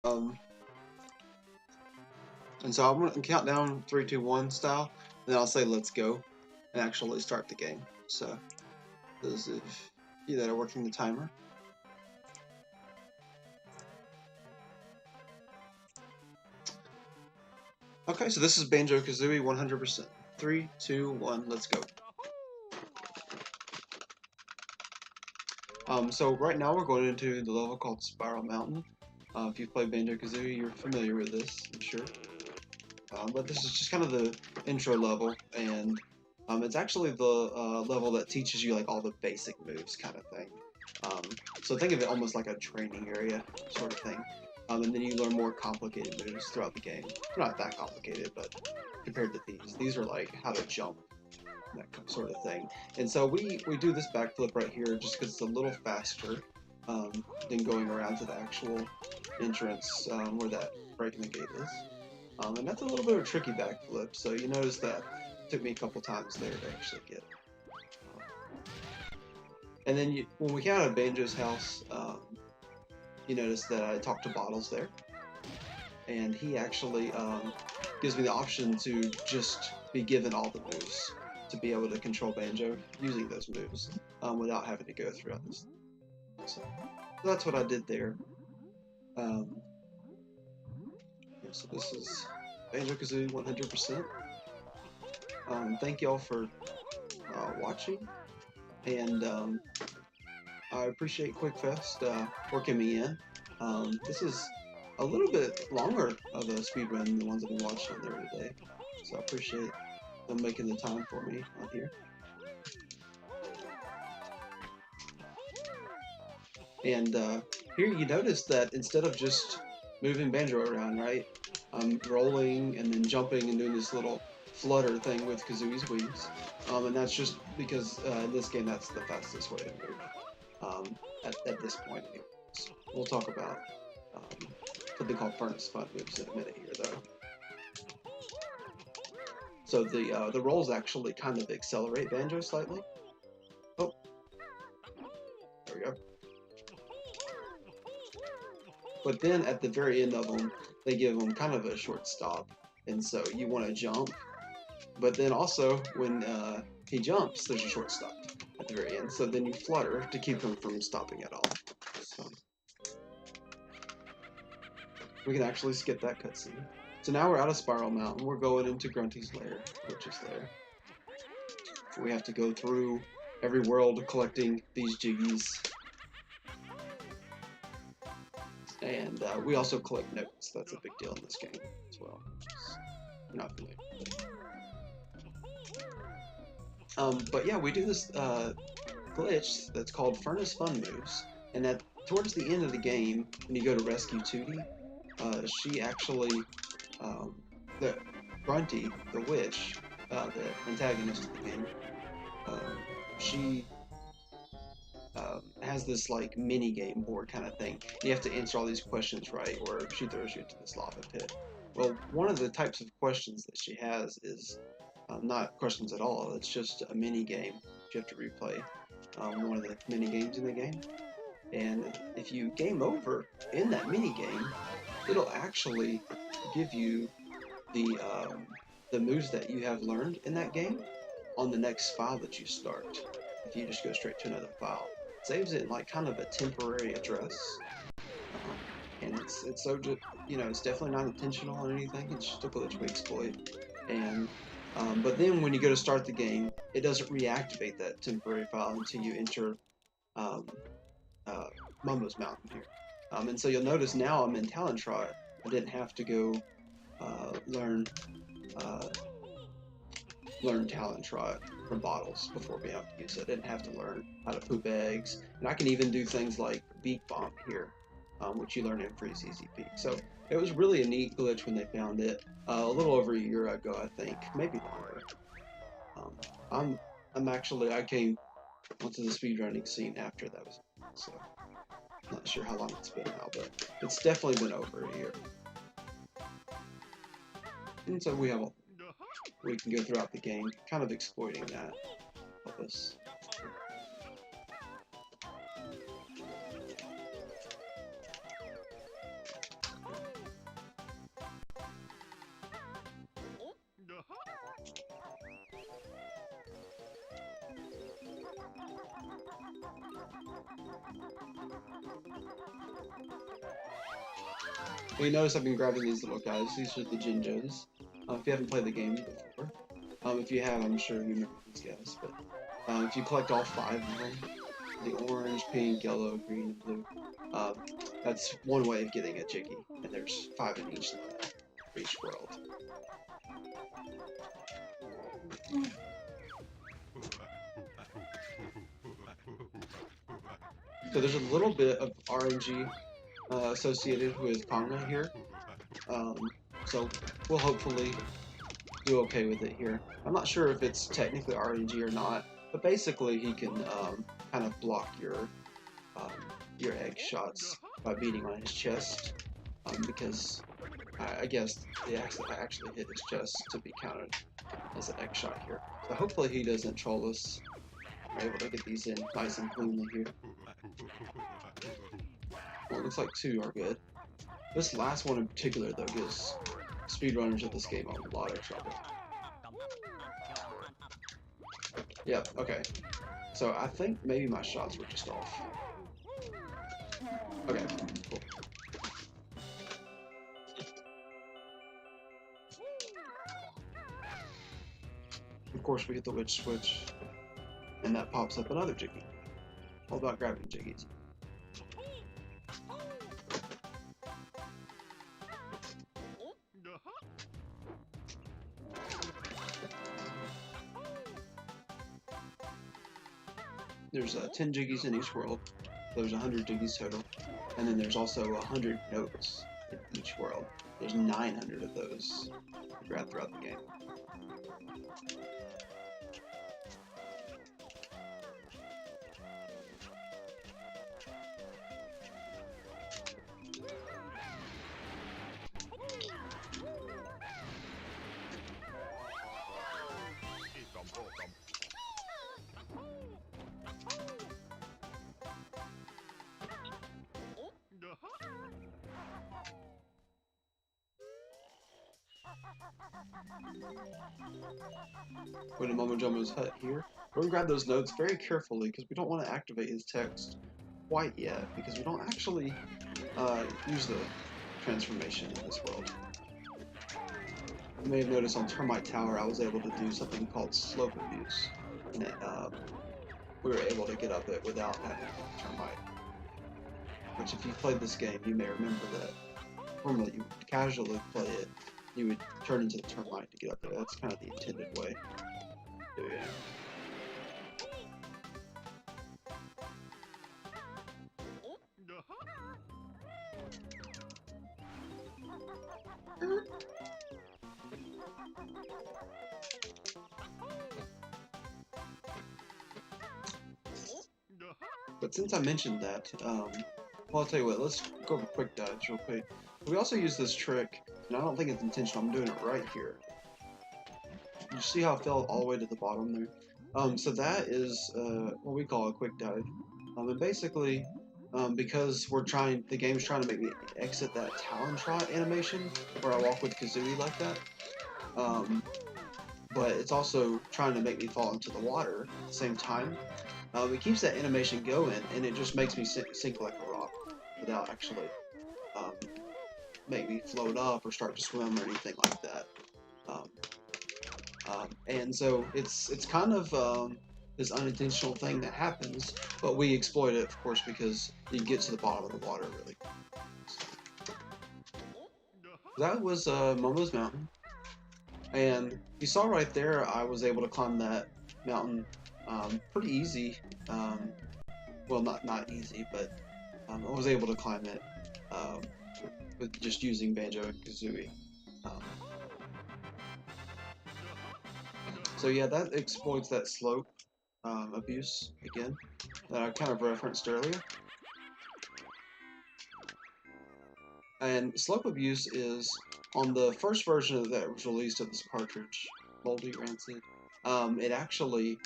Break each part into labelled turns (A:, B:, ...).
A: Um, and so I'm going to count down 3, 2, 1 style, and then I'll say let's go and actually start the game. So, those of you that are working the timer. Okay, so this is Banjo-Kazooie 100%. 3, 2, 1, let's go. So right now we're going into the level called Spiral Mountain. If you've played Banjo-Kazooie, you're familiar with this, I'm sure. But this is just kind of the intro level, and it's actually the level that teaches you like all the basic moves kind of thing. So think of it almost like a training area sort of thing. And then you learn more complicated moves throughout the game. They're not that complicated, but compared to these are like how to jump, that sort of thing. And so we do this backflip right here just because it's a little faster than going around to the actual entrance where that break in the gate is. And that's a little bit of a tricky backflip, so you notice that it took me a couple times there to actually get it. And then when we came out of Banjo's house, you notice that I talked to Bottles there, and he actually gives me the option to just be given all the moves to be able to control Banjo using those moves without having to go throughout this. So that's what I did there. So this is Banjo-Kazooie 100%. Thank y'all for watching, and I appreciate QuickFest working me in. This is a little bit longer of a speedrun than the ones I've been watching on there today, so I appreciate them making the time for me on here. And here you notice that instead of just moving Banjo around, right, I'm rolling and then jumping and doing this little flutter thing with Kazooie's wings. And that's just because in this game that's the fastest way to move at this point. Anyways. We'll talk about something called Furnace Fun moves in a minute here, though. So the rolls actually kind of accelerate Banjo slightly. Oh, there we go. But then at the very end of them, they give them kind of a short stop, and so you want to jump. But then also when he jumps, there's a short stop at the very end. So then you flutter to keep him from stopping at all. So we can actually skip that cutscene. So now we're out of Spiral Mountain. We're going into Grunty's lair, Glitch's lair. We have to go through every world collecting these jiggies. And we also collect notes. That's a big deal in this game as well. You're not familiar with it. But yeah, we do this glitch that's called Furnace Fun Moves, and that towards the end of the game, when you go to rescue Tootie, she actually, the Grunty, the witch, the antagonist of the game, she has this like mini game board kind of thing. You have to answer all these questions right, or she throws you into this lava pit. Well, one of the types of questions that she has is not questions at all. It's just a mini game. You have to replay one of the mini games in the game. And if you game over in that mini game, it'll actually give you the moves that you have learned in that game on the next file that you start. If you just go straight to another file, it saves it in like kind of a temporary address, and it's so just it's definitely not intentional or anything. It's just a glitch we exploit. And but then when you go to start the game, it doesn't reactivate that temporary file until you enter Mumbo's Mountain here. And so you'll notice now I'm in Talon Trot. I didn't have to go learn Talon Trot from Bottles before being able to use it. I didn't have to learn how to poop eggs, and I can even do things like Beak Bomb here, which you learn in Freeze Easy Peak. So it was really a neat glitch when they found it a little over a year ago, I think, maybe longer. I came onto the speedrunning scene after that was, so I'm not sure how long it's been now, but it's definitely been over a year. And so we can go throughout the game, kind of exploiting that. Help us. Well, you notice I've been grabbing these little guys. These are the Jinjos. If you haven't played the game before, if you have, I'm sure you remember these guys. But if you collect all 5 of them, the orange, pink, yellow, green, and blue, that's one way of getting a Jiggy, and there's 5 in each level for each world. So there's a little bit of RNG associated with Konga here, so we'll hopefully do okay with it here. I'm not sure if it's technically RNG or not, but basically he can kind of block your egg shots by beating on his chest, because I guess they actually hit his chest to be counted as an egg shot here. So hopefully he doesn't troll us. We're able to get these in nice and cleanly here. Well, it looks like 2 are good. This last one in particular, though, gives speedrunners of this game a lot of trouble. Yep, okay. So I think maybe my shots were just off. Okay, cool. Of course, we hit the witch switch, and that pops up another Jiggy. All about grabbing Jiggies. There's 10 Jiggies in each world. There's 100 Jiggies total. And then there's also 100 notes in each world. There's 900 of those to grab throughout the game. Put a Momo Jomo's hut here. We're gonna grab those notes very carefully because we don't want to activate his text quite yet, because we don't actually use the transformation in this world. You may have noticed on Termite Tower I was able to do something called slope abuse, and we were able to get up it without having Termite. Which, if you've played this game, you may remember that normally you would casually play it, you would turn into the Termite to get up there. That's kind of the intended way of doing it. But since I mentioned that, well, I'll tell you what, let's go over quick dives real quick. We also use this trick, and I don't think it's intentional. I'm doing it right here. You see how I fell all the way to the bottom there? So that is what we call a quick dive. And basically, because the game's trying to make me exit that Talon Trot animation, where I walk with Kazooie like that. But it's also trying to make me fall into the water at the same time. It keeps that animation going, and it just makes me sink like a rock without actually make me float up or start to swim or anything like that. And so it's kind of this unintentional thing that happens, but we exploit it, of course, because you can get to the bottom of the water really fast. That was Momo's Mountain, and you saw right there I was able to climb that mountain pretty easy. Well, not easy, but I was able to climb it with just using Banjo-Kazooie. So yeah, that exploits that slope abuse again that I kind of referenced earlier. And slope abuse is on the first version that was released of this cartridge, Moldy Rancid. It actually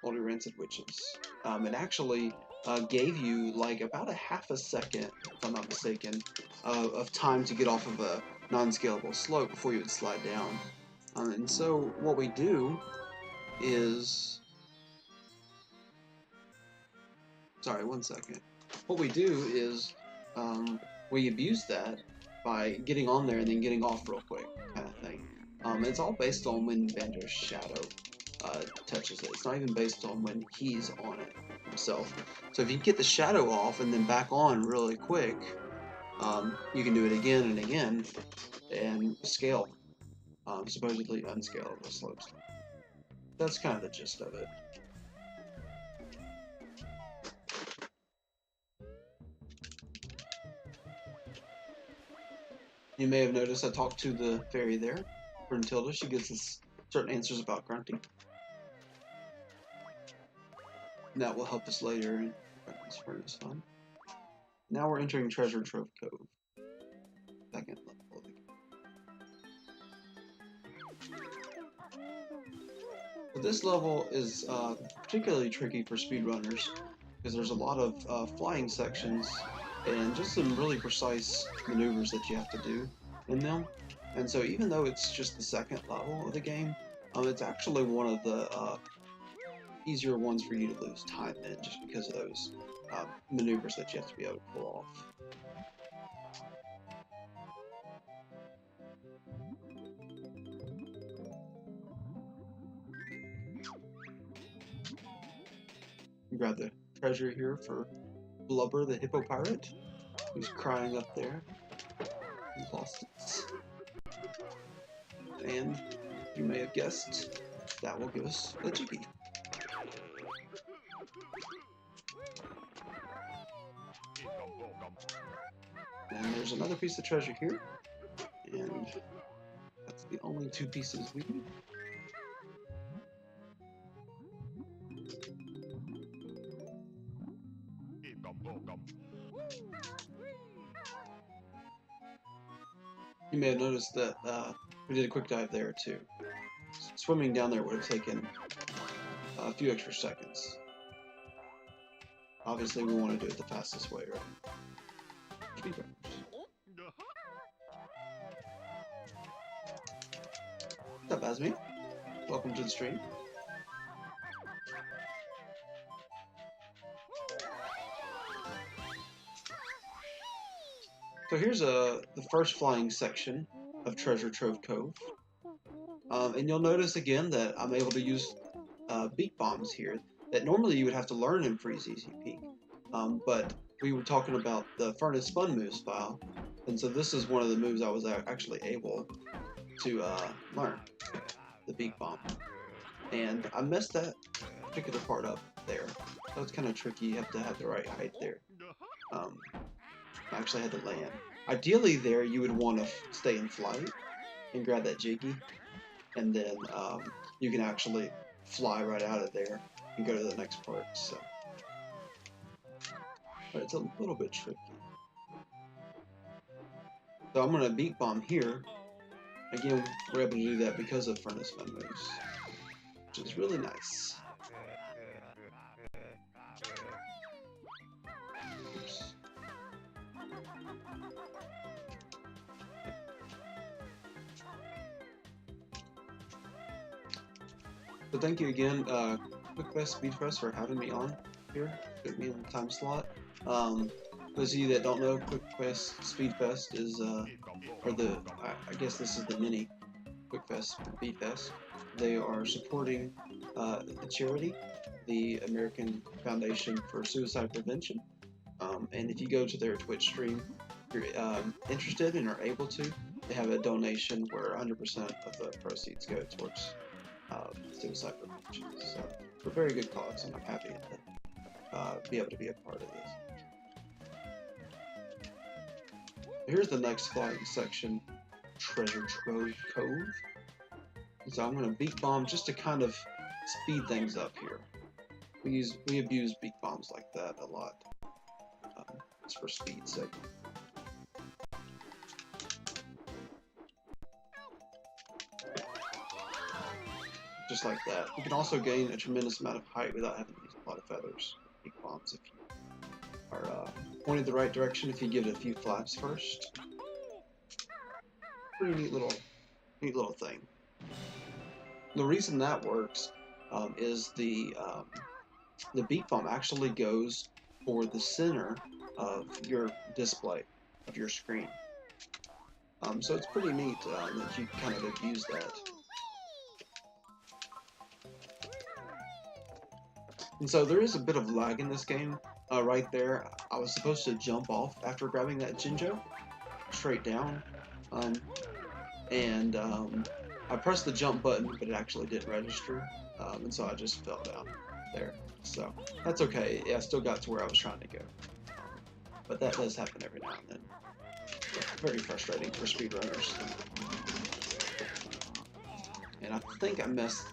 A: Moldy Rancid Witches. It actually gave you like about a half a second, if I'm not mistaken, of time to get off of a non-scalable slope before you would slide down. And so what we do is... Sorry, one second. What we do is we abuse that, by getting on there and then getting off real quick, kind of thing. It's all based on when Banjo's shadow touches it. It's not even based on when he's on it himself. So if you get the shadow off and then back on really quick, you can do it again and again and scale supposedly unscalable slopes. That's kind of the gist of it. You may have noticed I talked to the fairy there, Bruntilda. She gives us certain answers about grunting. And that will help us later in this furnace fun. Now we're entering Treasure Trove Cove. Second level of the game. So this level is particularly tricky for speedrunners because there's a lot of flying sections and just some really precise maneuvers that you have to do in them. And so even though it's just the second level of the game, it's actually one of the easier ones for you to lose time in, just because of those maneuvers that you have to be able to pull off. You grab the treasure here for Blubber, the hippo pirate, who's crying up there. He's lost it. And you may have guessed, that will give us a Jiggy. And there's another piece of treasure here, and that's the only two pieces we need. You may have noticed that we did a quick dive there too. Swimming down there would have taken a few extra seconds. Obviously we want to do it the fastest way, right? What's up, Asmi? Welcome to the stream. So here's the first flying section of Treasure Trove Cove. And you'll notice again that I'm able to use beak bombs here that normally you would have to learn in Freeze Easy Peak. But we were talking about the Furnace Fun moves file, and so this is one of the moves I was actually able to learn, the beak bomb. And I messed that particular part up there. So it's kind of tricky, you have to have the right height there. I actually had to land. Ideally there, you would want to stay in flight and grab that Jiggy, and then you can actually fly right out of there and go to the next part. So, but it's a little bit tricky. So I'm gonna beak bomb here. Again, we're able to do that because of Furnace Fun moves, which is really nice. So thank you again, QuickFest SpeedFest, for having me on here, put me in the time slot. Those of you that don't know, QuickFest SpeedFest is, I guess this is the Mini-QuickFest SpeedFest. They are supporting a charity, the American Foundation for Suicide Prevention. And if you go to their Twitch stream, if you're interested and are able to, they have a donation where 100% of the proceeds go towards suicide prevention. So it's a very good cause, and I'm happy to be able to be a part of this. Here's the next flying section, Treasure Trove Cove. So I'm going to beak bomb just to kind of speed things up here. We have used beak bombs like that a lot, just for speed's sake. Just like that. You can also gain a tremendous amount of height without having to use a lot of feathers. Beak bombs, if you are pointed the right direction, if you give it a few flaps first. Pretty neat little thing. The reason that works is the beak bomb actually goes for the center of your display, of your screen. So it's pretty neat that you kind of abuse that. And so there is a bit of lag in this game. Right there, I was supposed to jump off after grabbing that Jinjo, straight down, um, and I pressed the jump button, but it actually didn't register, and so I just fell down there. So that's okay. Yeah, I still got to where I was trying to go, but that does happen every now and then. Very frustrating for speedrunners. And I think I messed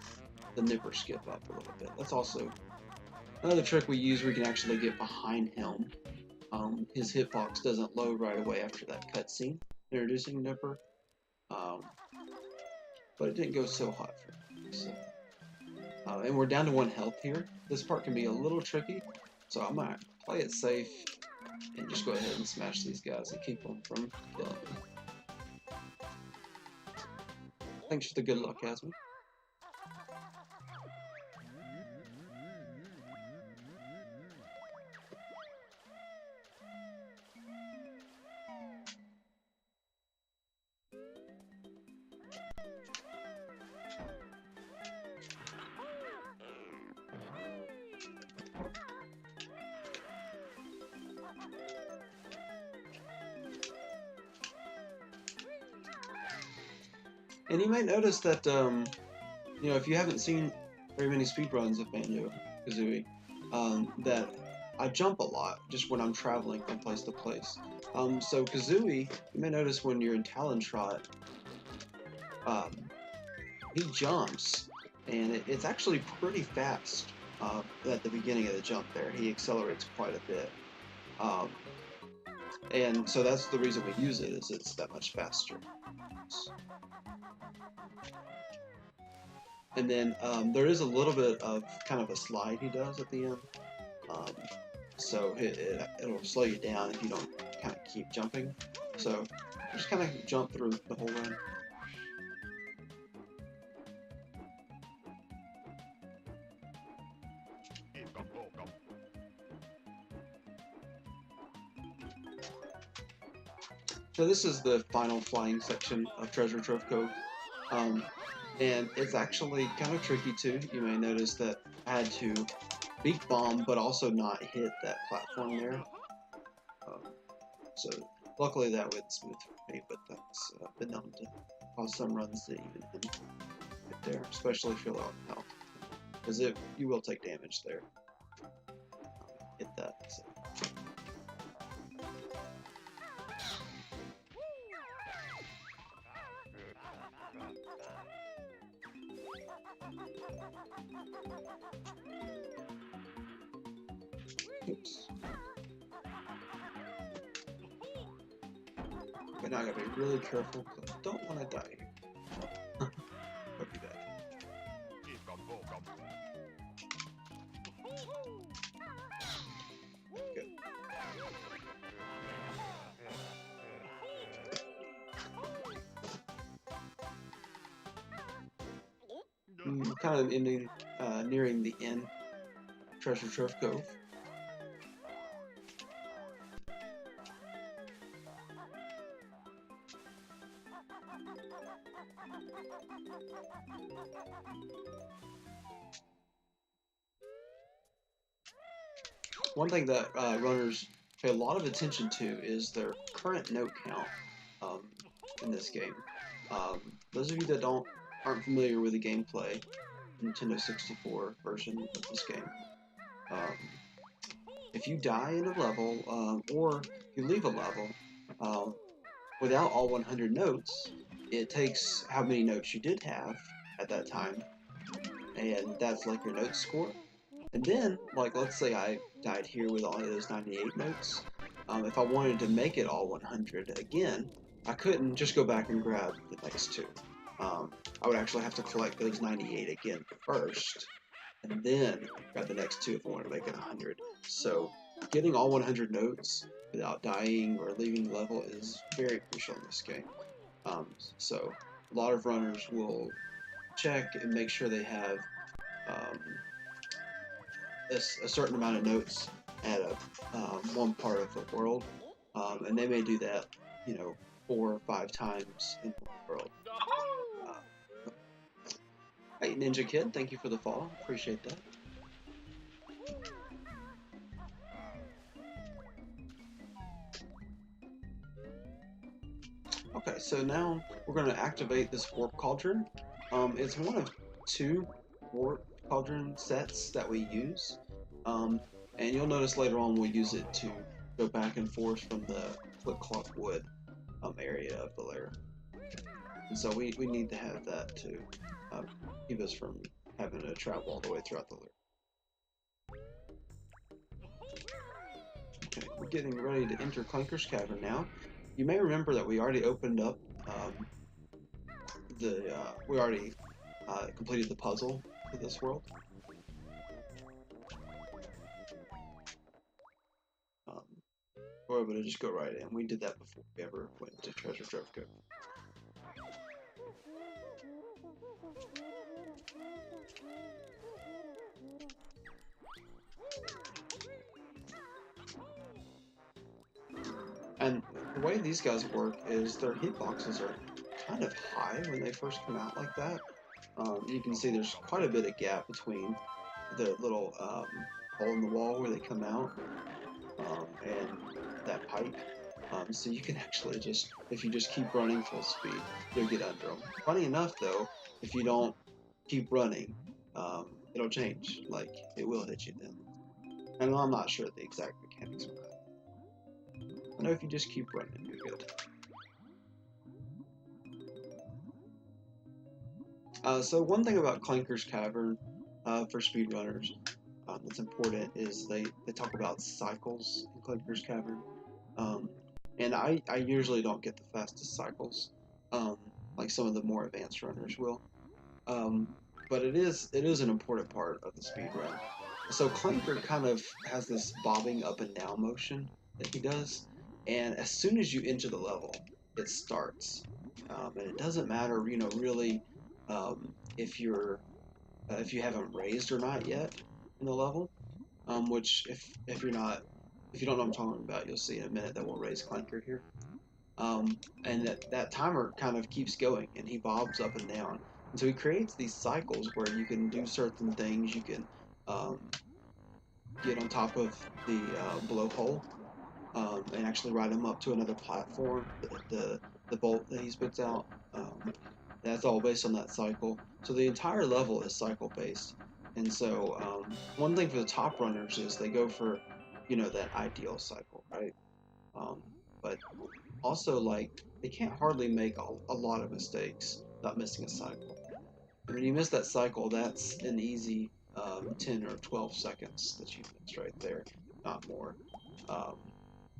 A: the nipper skip up a little bit. That's also another trick we use where you can actually get behind him. His hitbox doesn't load right away after that cutscene introducing Nipper. But it didn't go so hot for me. So, and we're down to 1 health here. This part can be a little tricky, so I might play it safe and just go ahead and smash these guys and keep them from killing me. Thanks for the good luck, Asmi. And you might notice that, you know, if you haven't seen very many speedruns of Banjo-Kazooie, that I jump a lot just when I'm traveling from place to place. So Kazooie, you may notice when you're in Talon Trot, he jumps, and it's actually pretty fast at the beginning of the jump there. He accelerates quite a bit. And so that's the reason we use it, is it's that much faster. And then there is a little bit of kind of a slide he does at the end. So it'll slow you down if you don't kind of keep jumping. So just kind of jump through the whole run. So this is the final flying section of Treasure Trove Cove. And it's actually kind of tricky too. You may notice that I had to beak bomb, but also not hit that platform there. So luckily that went smooth for me, but that's been known to cause some runs to even hit there, especially if you're low on health, because you will take damage there. Hit that. So. Oops. But now I gotta be really careful because I don't want to die here. Would be bad. Good. Kind of ending, nearing the end of Treasure Trove Cove. One thing that runners pay a lot of attention to is their current note count in this game. Those of you that aren't familiar with the gameplay, Nintendo 64 version of this game, if you die in a level or you leave a level without all 100 notes, it takes how many notes you did have at that time, and that's like your note score. And then, like, let's say I died here with only those 98 notes. If I wanted to make it all 100 again, I couldn't just go back and grab the next 2. I would actually have to collect those 98 again first, and then grab the next 2 if I wanted to make it 100. So getting all 100 notes without dying or leaving the level is very crucial in this game. So a lot of runners will check and make sure they have a certain amount of notes at one part of the world, and they may do that, you know, 4 or 5 times in one world. Hey, Ninja Kid, thank you for the follow. Appreciate that. Okay, so now we're going to activate this warp cauldron. It's one of 2 warp cauldron sets that we use. And you'll notice later on we'll use it to go back and forth from the Click-Clock Wood area of the lair. And so we need to have that to keep us from having to travel all the way throughout the lair. Okay, we're getting ready to enter Clanker's Cavern now. You may remember that we already opened up we already completed the puzzle for this world. We're able to just go right in. We did that before we ever went to Treasure Trove Cove. And the way these guys work is their hitboxes are kind of high when they first come out like that. You can see there's quite a bit of gap between the little hole in the wall where they come out and that pipe. So you can actually just, if you just keep running full speed, you'll get under them. Funny enough though, if you don't keep running, it'll change. Like, it will hit you then. And I'm not sure the exact mechanics of that. I know if you just keep running, you're good. So one thing about Clanker's Cavern for speedrunners that's important is they talk about cycles in Clanker's Cavern. And I usually don't get the fastest cycles, like some of the more advanced runners will. But it is an important part of the speedrun. So Clanker kind of has this bobbing up and down motion that he does, and as soon as you enter the level, it starts. And it doesn't matter, really, if you haven't raised or not yet in the level. Which if you don't know what I'm talking about, you'll see in a minute that we'll raise Clanker here. And that timer kind of keeps going, and he bobs up and down. And so he creates these cycles where you can do certain things. You can get on top of the blowhole and actually ride him up to another platform. The bolt that he spits out. That's all based on that cycle. So the entire level is cycle based. And so one thing for the top runners is they go for, that ideal cycle, right? But also, like, they can't hardly make a lot of mistakes without missing a cycle. And when you miss that cycle, that's an easy 10 or 12 seconds that you missed right there, not more.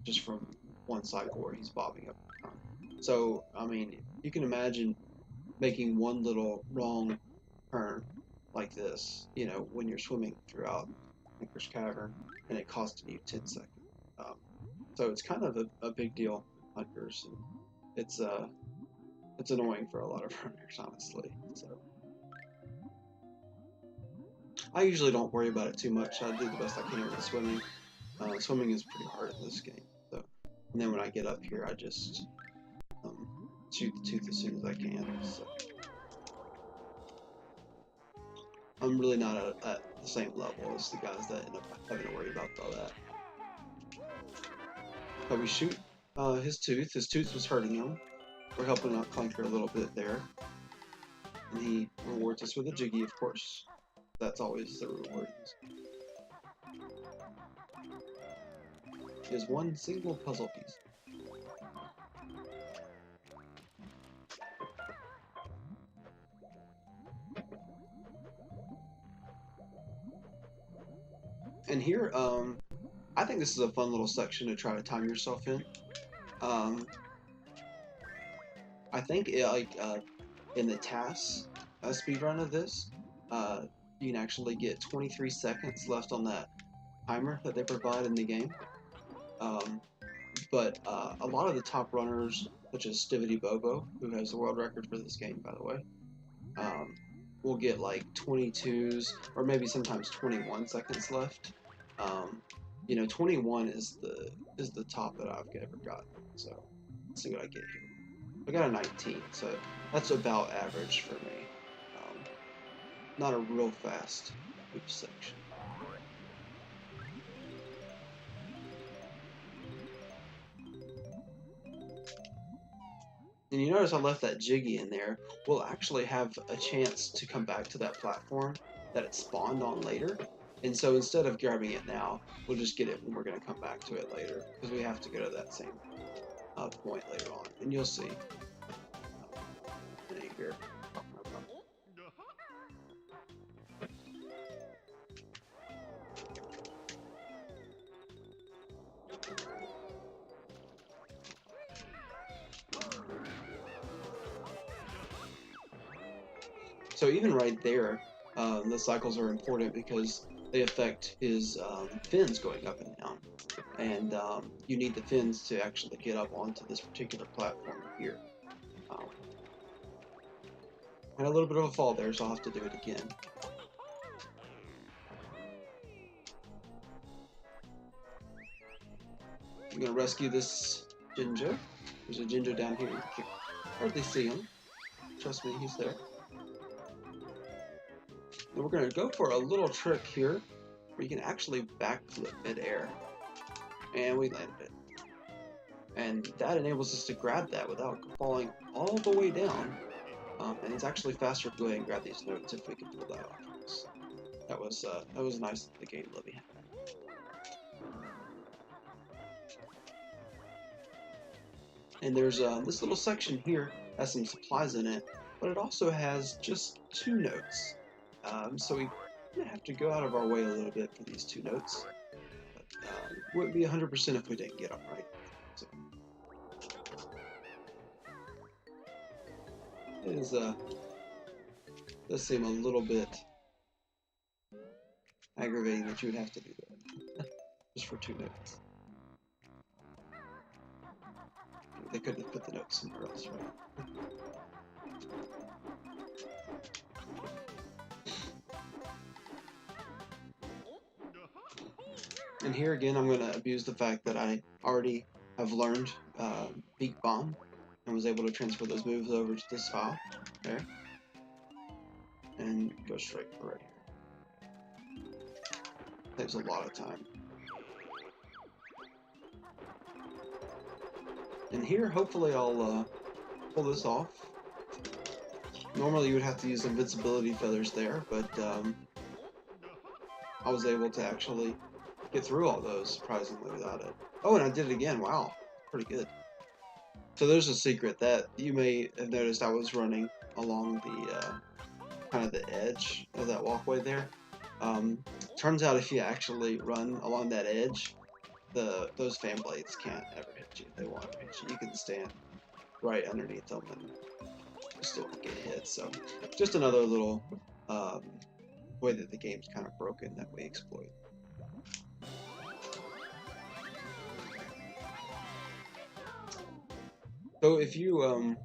A: Just from one cycle where he's bobbing up and down. So, I mean, you can imagine making one little wrong turn like this, when you're swimming throughout Clanker's Cavern, and it costing you 10 seconds. So it's kind of a big deal in Clankers, and it's annoying for a lot of runners, honestly. So I usually don't worry about it too much. I do the best I can with swimming. Swimming is pretty hard in this game. So, and then when I get up here, I just shoot the tooth as soon as I can. So I'm really not at the same level as the guys that end up having to worry about all that. But we shoot his tooth. His tooth was hurting him. We're helping out Clanker a little bit there. And he rewards us with a Jiggy, of course. That's always the reward. He has one single puzzle piece. And here, I think this is a fun little section to try to time yourself in. I think in the TAS speedrun of this, you can actually get 23 seconds left on that timer that they provide in the game. But a lot of the top runners, such as Stivity Bobo, who has the world record for this game, by the way, will get like 22s or maybe sometimes 21 seconds left. 21 is the top that I've ever gotten. So let's see what I get here. I got a 19, so that's about average for me. Not a real fast loop section. And you notice I left that Jiggy in there. We'll actually have a chance to come back to that platform that it spawned on later. And so instead of grabbing it now, we'll just get it when we're going to come back to it later, because we have to go to that same point later on. And you'll see here. So even right there, the cycles are important because they affect his fins going up and down. And you need the fins to actually get up onto this particular platform here. Had a little bit of a fall there, so I'll have to do it again. I'm going to rescue this Jinjo. There's a Jinjo down here. You can hardly see him. Trust me, he's there. And we're going to go for a little trick here where you can actually backflip midair. And we landed it. And that enables us to grab that without falling all the way down. And it's actually faster to go ahead and grab these notes if we can pull that off. So that was nice that the game let me have. And there's this little section here has some supplies in it, but it also has just 2 notes. So we have to go out of our way a little bit for these 2 notes. But it wouldn't be 100% if we didn't get them right. So it is does seem a little bit aggravating that you would have to do that just for 2 notes. They could have put the notes somewhere else, right? And here again, I'm going to abuse the fact that I already have learned Peak Bomb and was able to transfer those moves over to this file there and go straight for right here. Saves a lot of time. And here, hopefully, I'll pull this off. Normally, you would have to use invincibility feathers there, but I was able to actually get through all those surprisingly without it. Oh, and I did it again. Wow, pretty good. So there's a secret that you may have noticed. I was running along the kind of the edge of that walkway there. Turns out if you actually run along that edge, those fan blades can't ever hit you. They won't ever hit you. You can stand right underneath them and you still won't get hit. So just another little way that the game's kind of broken that we exploit. So if you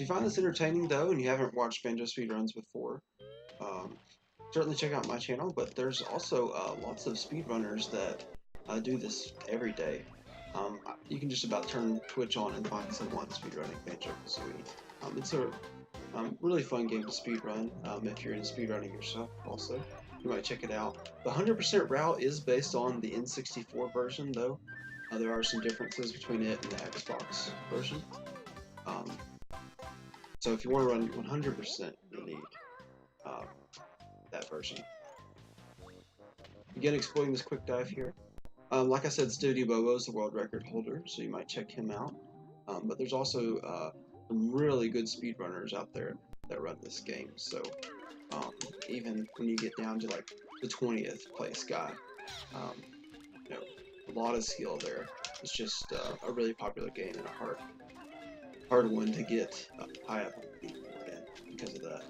A: find this entertaining though, and you haven't watched Banjo speedruns before, certainly check out my channel. But there's also lots of speedrunners that do this every day. You can just about turn Twitch on and find someone speedrunning Banjo-Kazooie. It's a really fun game to speedrun if you're into speedrunning yourself also. You might check it out. The 100% route is based on the N64 version though. There are some differences between it and the Xbox version. So if you want to run 100%, you'll need that version. Again, exploiting this quick dive here. Like I said, Studio Bobo is the world record holder, so you might check him out. But there's also some really good speedrunners out there that run this game. So even when you get down to like the 20th place guy, you know, a lot of skill there. It's just a really popular game and a hard one to get high up on the leaderboard in because of that.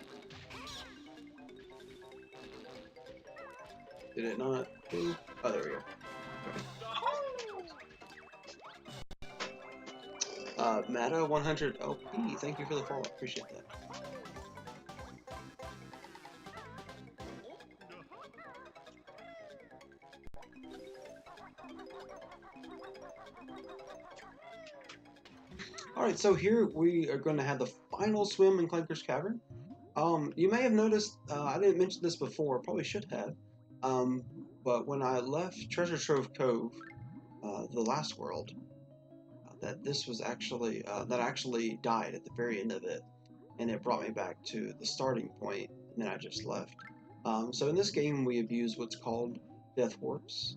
A: Did it not do? Oh, there we go. Okay. Mata100 LP, thank you for the follow. Appreciate that. Alright, so here we are going to have the final swim in Clanker's Cavern. You may have noticed, I didn't mention this before, probably should have, but when I left Treasure Trove Cove, the last world, that this was actually, that I actually died at the very end of it, and it brought me back to the starting point, and then I just left. So in this game, we abuse what's called Death Warps,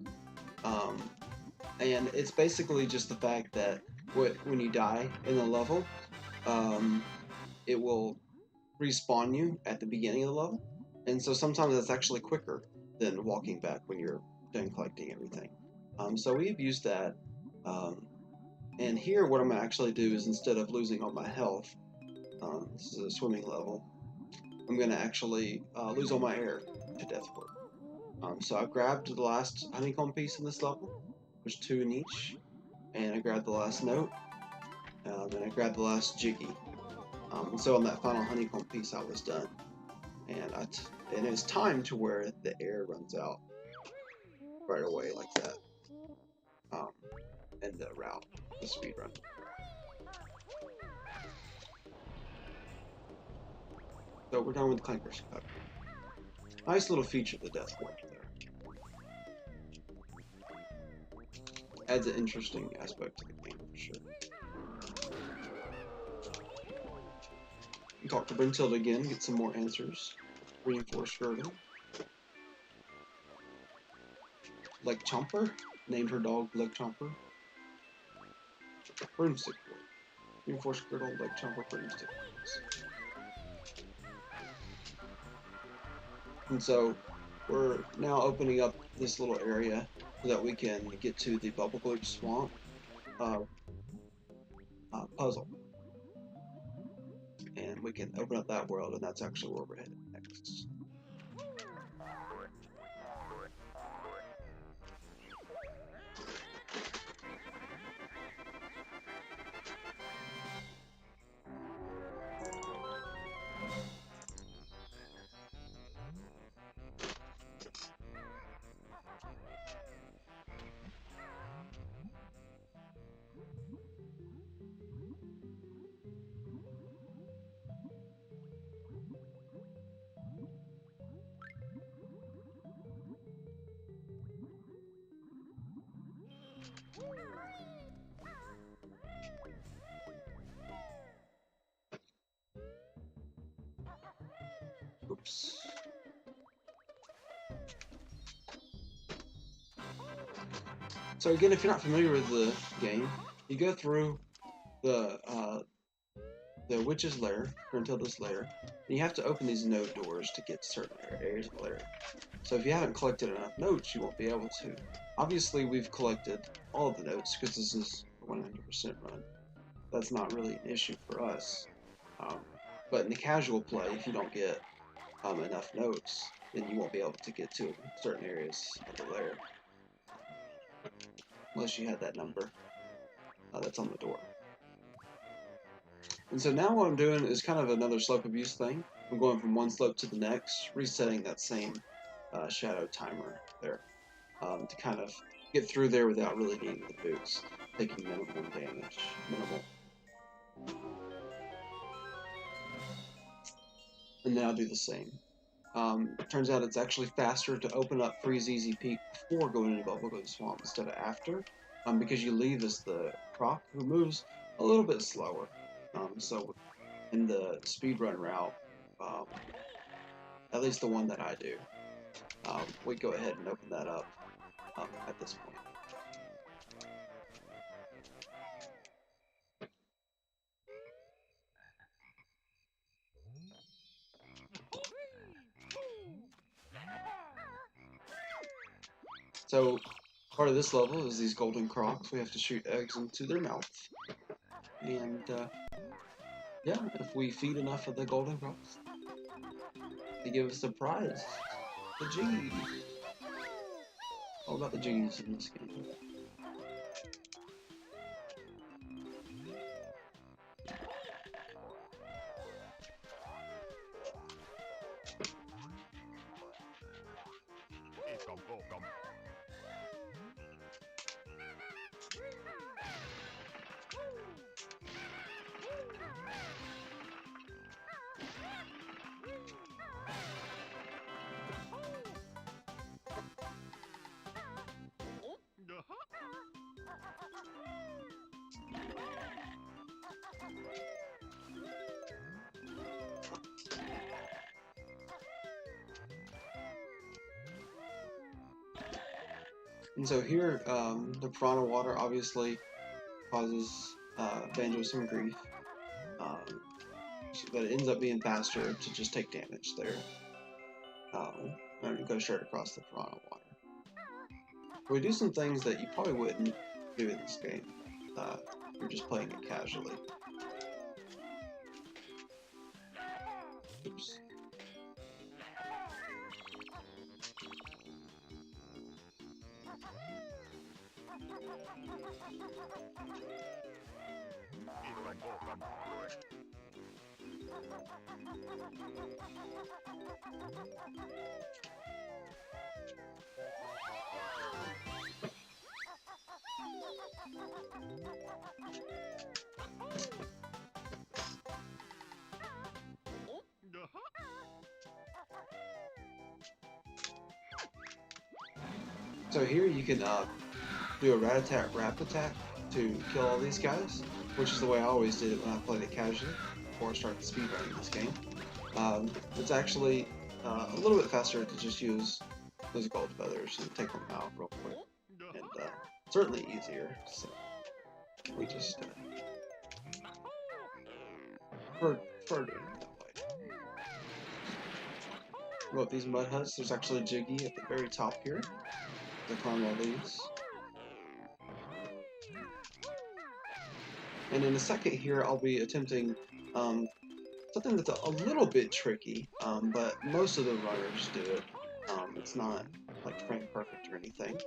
A: and it's basically just the fact that when you die in a level, it will respawn you at the beginning of the level, and so sometimes that's actually quicker than walking back when you're done collecting everything. So we abuse that, and here what I'm going to actually do is instead of losing all my health, this is a swimming level, I'm going to actually lose all my air to Death Warp. So I grabbed the last honeycomb piece in this level, there's 2 in each, and I grabbed the last note, and I grabbed the last jiggy. And so on that final honeycomb piece I was done. And it's time to where the air runs out right away like that. And the route, the speed run. So we're done with Clanker's Cup. Nice little feature of the Death Warp there. Adds an interesting aspect to the game for sure. Talk to Bruntilda again, get some more answers. Reinforced girdle. Leg Chomper, named her dog Leg Chomper. Broomstick board. Reinforced girdle, Leg Chomper, broomstick boards. And so we're now opening up this little area so that we can get to the Bubble Glitch Swamp puzzle. And we can open up that world, and that's actually where we're headed next. Oops. So again, if you're not familiar with the game, you go through the witch's lair, Bruntilda's lair, and you have to open these node doors to get certain areas of the lair. So if you haven't collected enough notes, you won't be able to. Obviously, we've collected all of the notes because this is a 100% run. That's not really an issue for us. But in the casual play, if you don't get enough notes, then you won't be able to get to certain areas of the lair. Unless you had that number that's on the door. And so now what I'm doing is kind of another slope abuse thing. I'm going from one slope to the next, resetting that same shadow timer there to kind of get through there without really needing the boots, taking minimal damage. And then I'll do the same. It turns out it's actually faster to open up Freeze Easy Peak before going into Bubble Glitch Swamp instead of after, because you leave as the croc who moves a little bit slower. So in the speedrun route, at least the one that I do, we go ahead and open that up at this point. So part of this level is these golden crocs. We have to shoot eggs into their mouth. And yeah, if we feed enough of the golden crocs, they give us a prize. The G's. All about the G's in this game. And so here, the piranha water obviously causes Banjo some grief, but it ends up being faster to just take damage there. And go straight across the piranha water. We do some things that you probably wouldn't do in this game. You're just playing it casually. Oops. So here you can do a rat-a-tat rap attack to kill all these guys, which is the way I always did it when I played it casually before I started speedrunning this game. It's actually a little bit faster to just use those gold feathers and take them out real quick, and certainly easier. So we just prefer doing it that way. Well, these mud huts, there's actually Jiggy at the very top here. To climb all these. And in a second here, I'll be attempting something that's a little bit tricky, but most of the runners do it. It's not like frame perfect or anything.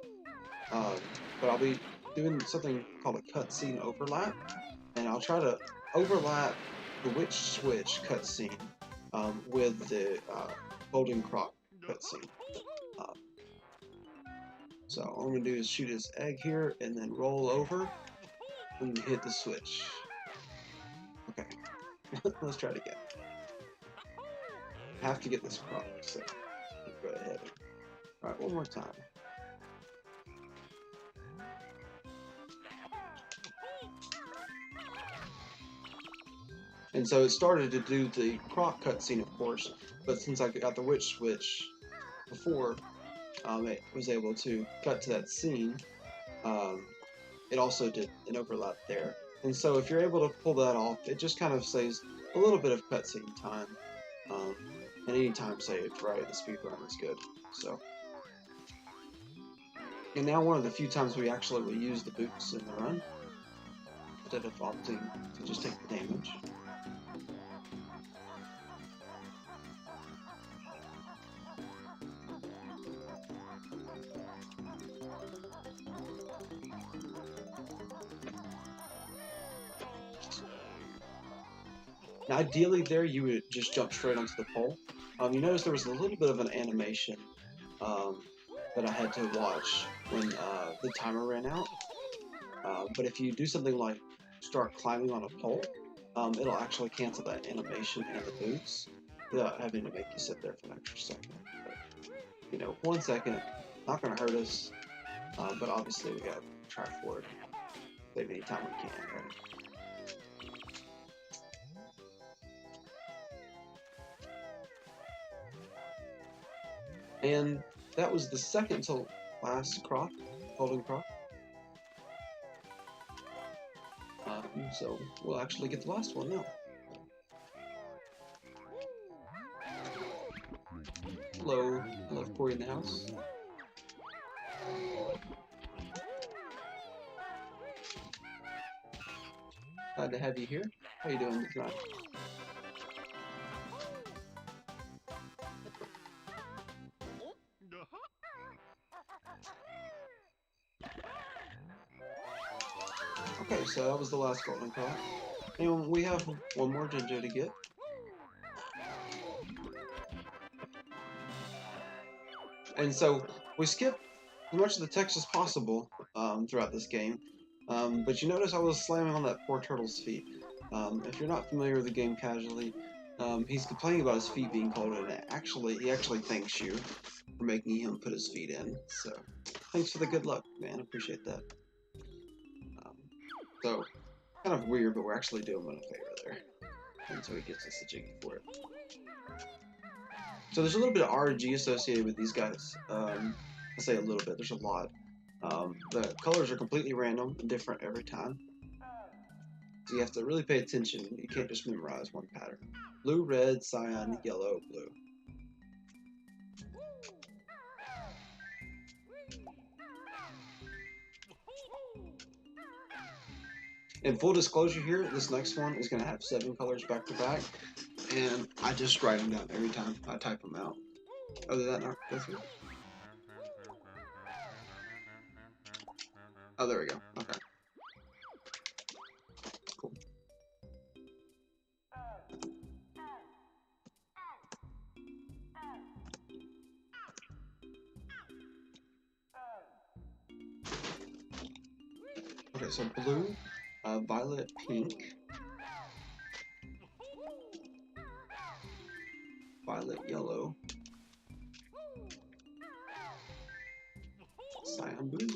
A: But I'll be doing something called a cutscene overlap, and I'll try to overlap the Witch Switch cutscene with the Golden Croc cutscene. So all I'm going to do is shoot his egg here and then roll over and hit the switch. Okay, let's try it again. I have to get this croc, so go ahead. Alright, one more time. And so it started to do the croc cutscene, of course, but since I got the witch switch before, it was able to cut to that scene. It also did an overlap there. And so if you're able to pull that off, it just kind of saves a little bit of cutscene time. And any time saved, right? The speedrun is good. So. And now one of the few times we actually will use the boots in the run, instead of opting to just take the damage. Now, ideally there you would just jump straight onto the pole. You notice there was a little bit of an animation that I had to watch when the timer ran out. But if you do something like start climbing on a pole, it'll actually cancel that animation and the boots without having to make you sit there for an extra second. But, you know, 1 second, not going to hurt us, but obviously we got to try for it. Save any time we can, right? And that was the second to last croc, golden croc. So we'll actually get the last one now. Hello, love Corey in the house. Glad to have you here. How you doing tonight? Okay, so that was the last golden croc. And we have one more Jinjo to get. And so we skip as much of the text as possible throughout this game. But you notice I was slamming on that poor turtle's feet. If you're not familiar with the game casually, he's complaining about his feet being cold, and he actually thanks you for making him put his feet in. So thanks for the good luck, man. Appreciate that. So kind of weird, but we're actually doing him a favor there. And so he gets us a Jiggy for it. So there's a little bit of RNG associated with these guys. I say a little bit, there's a lot. The colors are completely random and different every time. So you have to really pay attention. You can't just memorize one pattern. Blue, red, cyan, yellow, blue. In full disclosure here, this next one is going to have 7 colors back to back, and I just write them down every time I type them out. Oh, did that not go through? Oh, there we go. Okay. Cool. Okay, so blue, violet, pink, violet, yellow, cyan blue,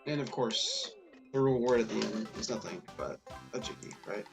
A: and of course, the reward at the end is nothing but a Jiggy, right?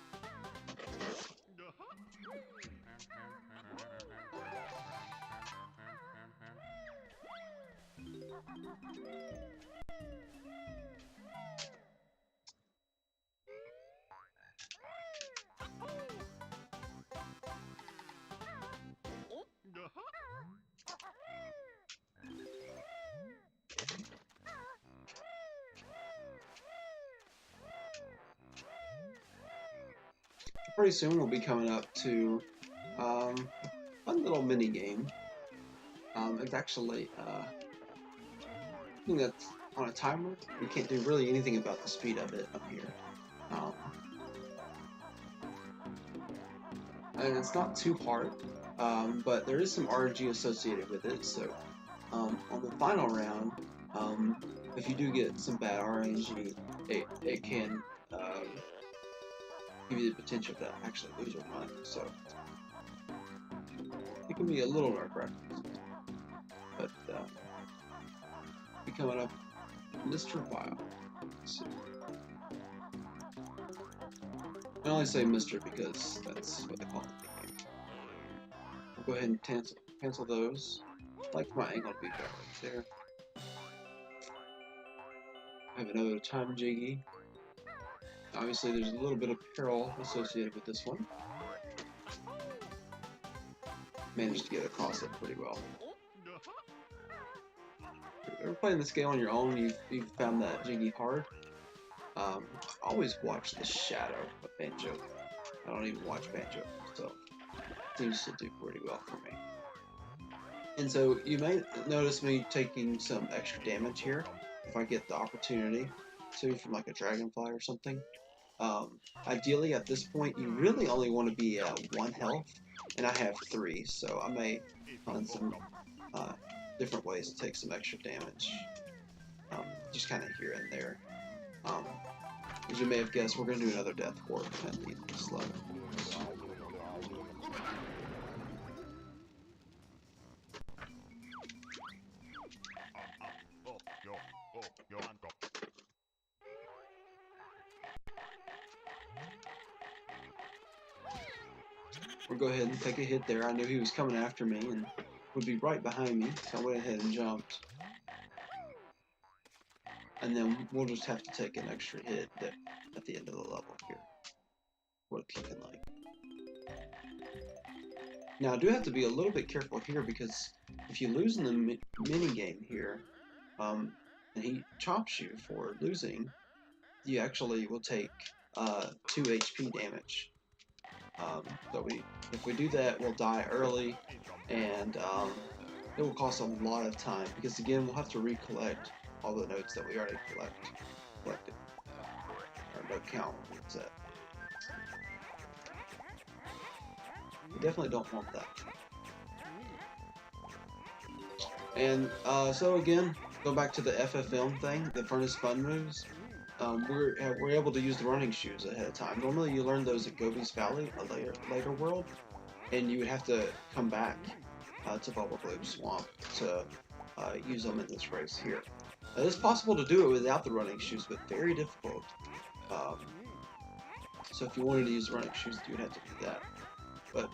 A: Pretty soon we'll be coming up to a fun little mini game. It's actually something that's on a timer. You can't do really anything about the speed of it up here. And it's not too hard, but there is some RNG associated with it. So on the final round, if you do get some bad RNG, it can give you the potential to actually lose your money. So it can be a little nerve-wracking. But be coming up, Mr. Wild. So, I only say Mr. because that's what they call it in the game. I'll go ahead and cancel those. I like my angle to be better right there. I have another time Jiggy. Obviously, there's a little bit of peril associated with this one. Managed to get across it pretty well. If you're ever playing this game on your own, you've found that Jiggy hard. Always watch the shadow of Banjo. I don't even watch Banjo, so it seems to do pretty well for me. And so you may notice me taking some extra damage here if I get the opportunity to, from like a dragonfly or something. Ideally at this point you really only want to be at 1 health, and I have 3, so I may find some different ways to take some extra damage, just kind of here and there. As you may have guessed, we're going to do another death horde at the end of this level. We'll go ahead and take a hit there. I knew he was coming after me and would be right behind me, so I went ahead and jumped. And then we'll just have to take an extra hit at the end of the level here. What it's looking like. Now I do have to be a little bit careful here, because if you lose in the mini game here, and he chops you for losing, you actually will take 2 HP damage. So if we do that, we'll die early, and it will cost a lot of time, because again we'll have to recollect all the notes that we already collected. Our note count will be set. We definitely don't want that. And so again, go back to the FFM thing, the Furnace Fun moves. We're able to use the running shoes ahead of time. Normally you learn those at Gobi's Valley, a later world, and you would have to come back to Bubble Globe Swamp to use them in this race here. It's possible to do it without the running shoes, but very difficult. So if you wanted to use the running shoes, you would have to do that. But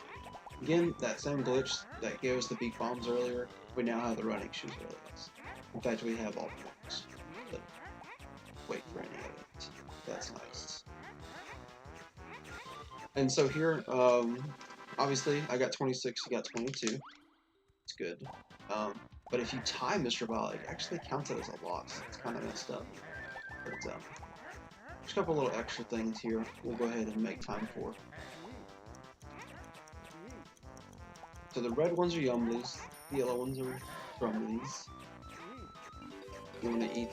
A: again, that same glitch that gave us the beak bombs earlier, we now have the running shoes release. In fact, we have all the ones. But wait for any of it. That's nice. And so here, obviously, I got 26, you got 22. It's good. But if you tie Mr. Ball, it actually counts it as a loss. It's kind of messed up. But there's a couple little extra things here we'll go ahead and make time for. So the red ones are Yumblies, the yellow ones are Grumblies. You want to eat,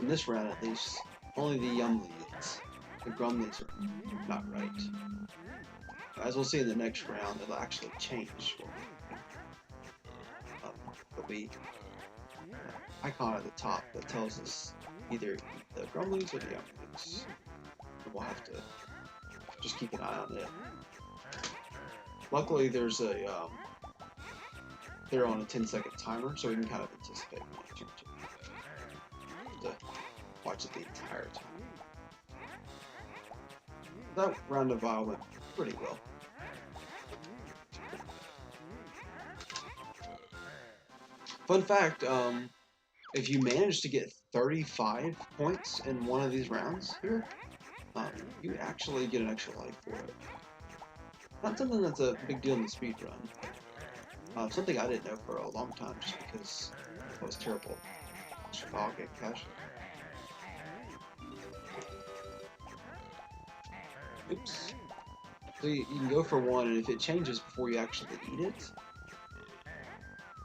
A: in this round at least, only the Yumblies. The Grumblies are not right. As we'll see in the next round, it'll actually change. There'll be an icon at the top that tells us either the Grumblies or the Yumblies. And we'll have to just keep an eye on it. Luckily, there's a they're on a 10-second timer, so we can kind of anticipate to watch it the entire time. That round of Vile went pretty well. Fun fact, if you manage to get 35 points in one of these rounds here, you actually get an extra life for it. Not something that's a big deal in the speed run. Something I didn't know for a long time, just because I was terrible. I'll get cash. Oops. So you can go for one, and if it changes before you actually eat it, it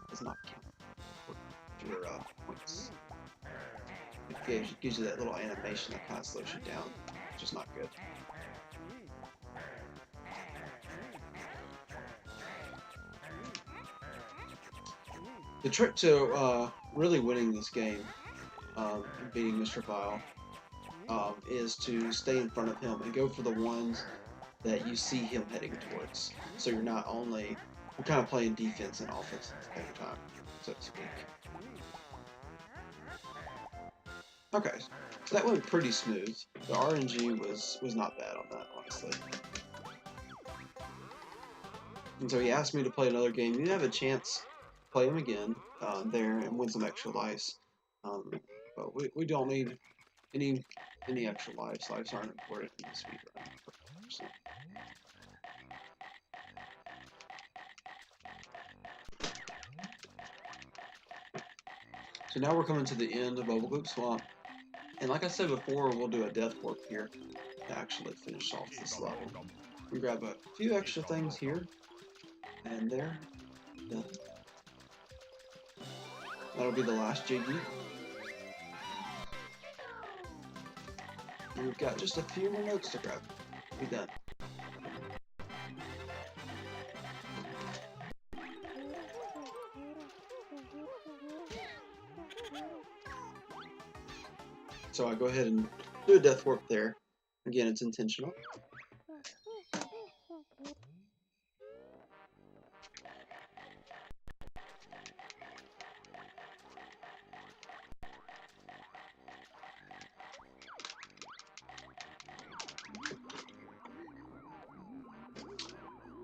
A: does not count for your points. It gives you that little animation that kind of slows you down, which is not good. The trick to really winning this game, and beating Mr. Vile, is to stay in front of him and go for the ones that you see him heading towards. So you're not only, you're kind of playing defense and offense at the same time, so to speak. Okay, so that went pretty smooth. The RNG was not bad on that, honestly. And so he asked me to play another game. You have a chance. Play them again there and win some extra lives. But we don't need any extra lives. Lives aren't important in the speedrun. So now we're coming to the end of Bubblegloop Swamp. And like I said before, we'll do a death warp here to actually finish off this level. We grab a few extra things here and there. Done. That'll be the last Jiggy. And we've got just a few more notes to grab. Be done. So I go ahead and do a death warp there. Again, it's intentional.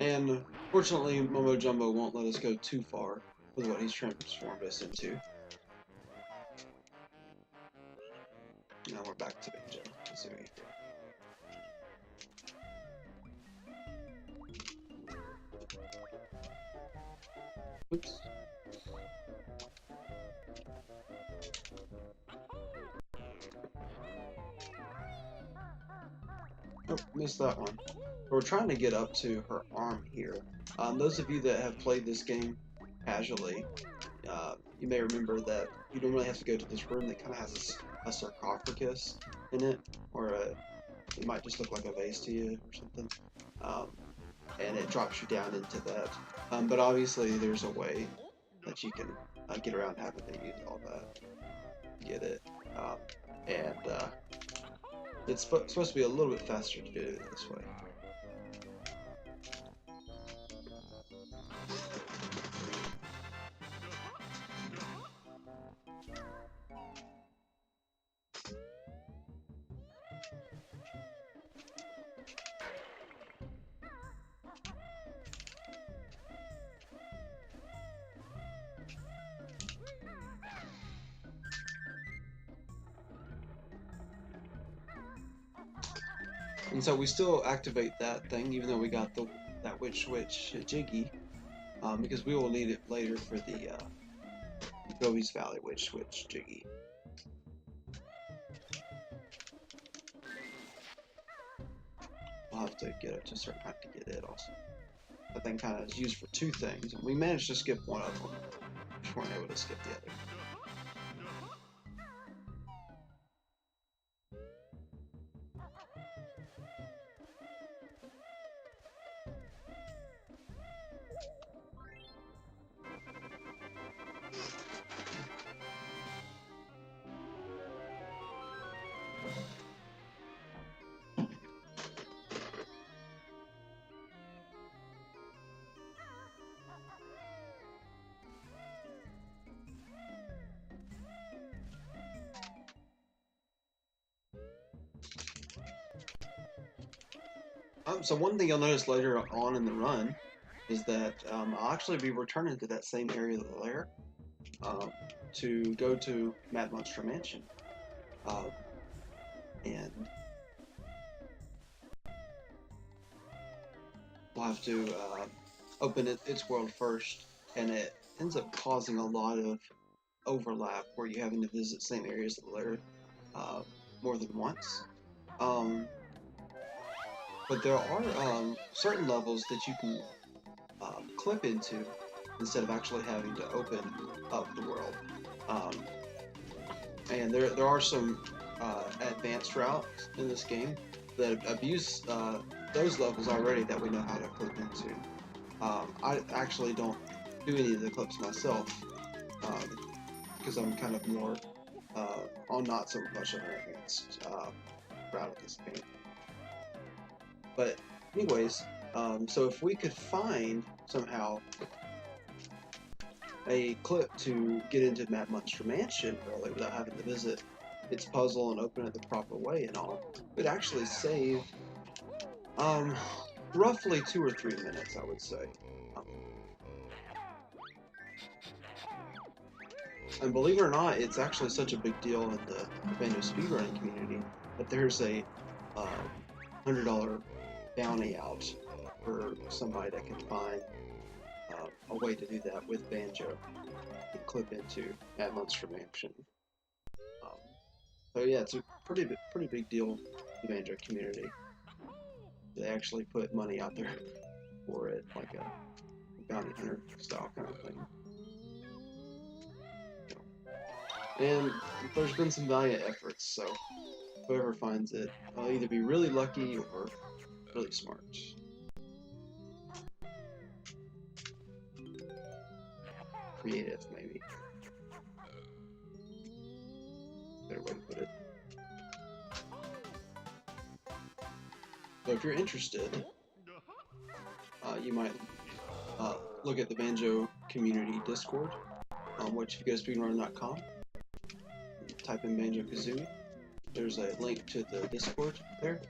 A: And fortunately, Momo Jumbo won't let us go too far with what he's transformed us into. Now we're back to Banjo-Kazooie. Oops. Oh, missed that one. We're trying to get up to her arm here. Those of you that have played this game casually, you may remember that you don't really have to go to this room that kind of has a sarcophagus in it, or it might just look like a vase to you or something, and it drops you down into that. But obviously there's a way that you can get around having to use all that to get it, and it's supposed to be a little bit faster to do it this way. And so we still activate that thing, even though we got that Witch Jiggy, because we will need it later for the Gobi's Valley Witch Jiggy. I'll have to get up to a certain height to get it also. That thing kind of is used for two things, and we managed to skip one of them. We weren't able to skip the other. So one thing you'll notice later on in the run is that I'll actually be returning to that same area of the lair to go to Mad Monster Mansion. And we'll have to open its world first, and it ends up causing a lot of overlap where you're having to visit same areas of the lair more than once. But there are certain levels that you can clip into instead of actually having to open up the world. And there are some advanced routes in this game that abuse those levels already that we know how to clip into. I actually don't do any of the clips myself because I'm kind of more on not so much of an advanced route of this game. But anyways, so if we could find somehow a clip to get into Mad Monster Mansion early without having to visit its puzzle and open it the proper way and all, we'd actually save roughly 2 or 3 minutes, I would say. And believe it or not, it's actually such a big deal in the Banjo speedrunning community that there's a $100 bounty out for somebody that can find a way to do that with Banjo and clip into Mad Monster Mansion. So yeah, it's a pretty big deal in the Banjo community. They actually put money out there for it, like a bounty hunter style kind of thing. And there's been some valiant efforts, so whoever finds it will either be really lucky or really smart. Creative, maybe. Better way to put it. So if you're interested, you might look at the Banjo community Discord, which if you go to speedrunner.com, type in Banjo-Kazooie, there's a link to the Discord there.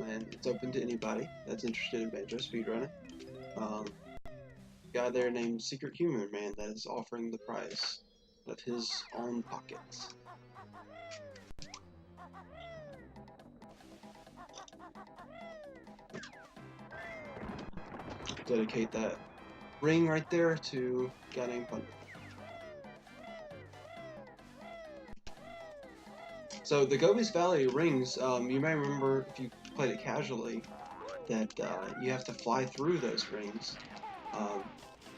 A: And it's open to anybody that's interested in Banjo speedrunning. Guy there named Secret Humor Man that is offering the prize of his own pockets. Dedicate that ring right there to a guy named Thunder. So the Gobi's Valley rings, you may remember if you played it casually that you have to fly through those rings,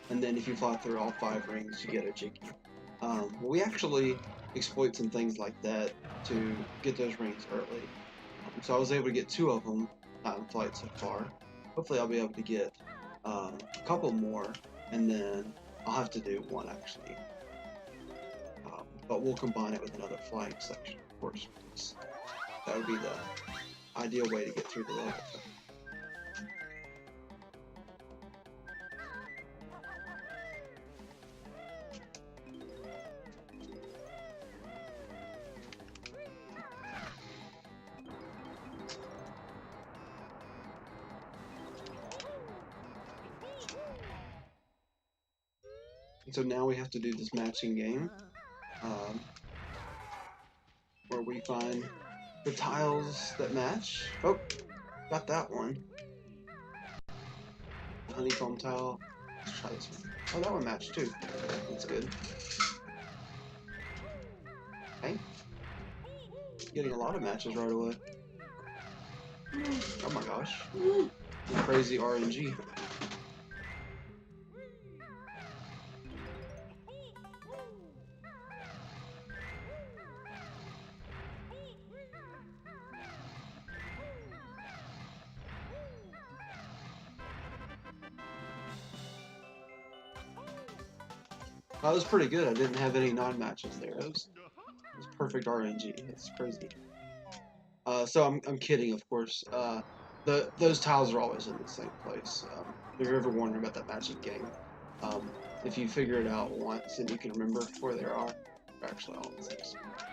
A: and then if you fly through all 5 rings you get a Jiggy. We actually exploit some things like that to get those rings early. So I was able to get 2 of them in flight so far. Hopefully I'll be able to get a couple more, and then I'll have to do 1 actually. But we'll combine it with another flying section, of course, because that would be the ideal way to get through the level. And so now we have to do this matching game, where we find the tiles that match. Oh, got that one. Honeycomb tile. Let's try this one. Oh, that one matched too. That's good. Okay. Getting a lot of matches right away. Oh my gosh. Crazy RNG. That was pretty good. I didn't have any non-matches there. It was perfect RNG. It's crazy. So I'm kidding, of course. Those tiles are always in the same place. If you're ever wondering about that matching game, if you figure it out once and you can remember where they are, they're actually all in the same spot.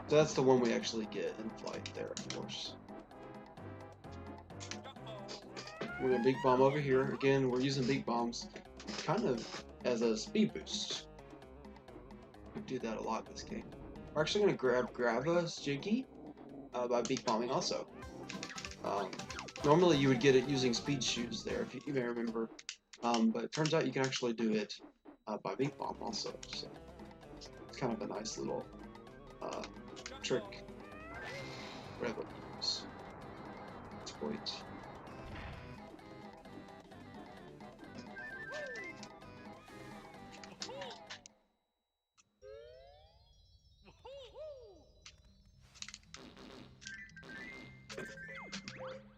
A: So that's the one we actually get in flight there, of course. We're gonna big bomb over here. Again, we're using big bombs kind of as a speed boost. We do that a lot in this game. We're actually gonna grab us Jiggy by big bombing also. Normally you would get it using speed shoes there, if you may remember. But it turns out you can actually do it by big bomb also. So it's kind of a nice little trick. Whatever it is. Exploit.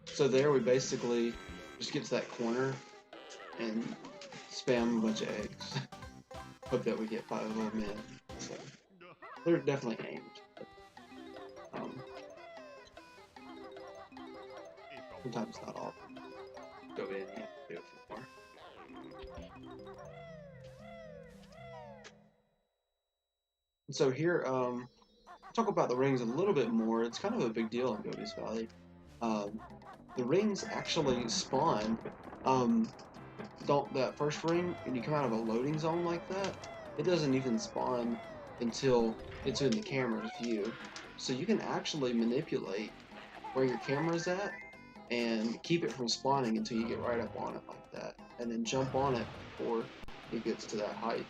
A: So there we basically just get to that corner and spam a bunch of eggs. Hope that we get 5 of them in. So they're definitely aimed. But, sometimes not all go in, you have to do a few more. And so here, talk about the rings a little bit more. It's kind of a big deal in Gobi's Valley. The rings actually spawn. That first ring, when you come out of a loading zone like that, it doesn't even spawn until it's in the camera's view. So you can actually manipulate where your camera's at and keep it from spawning until you get right up on it like that, and then jump on it before it gets to that height.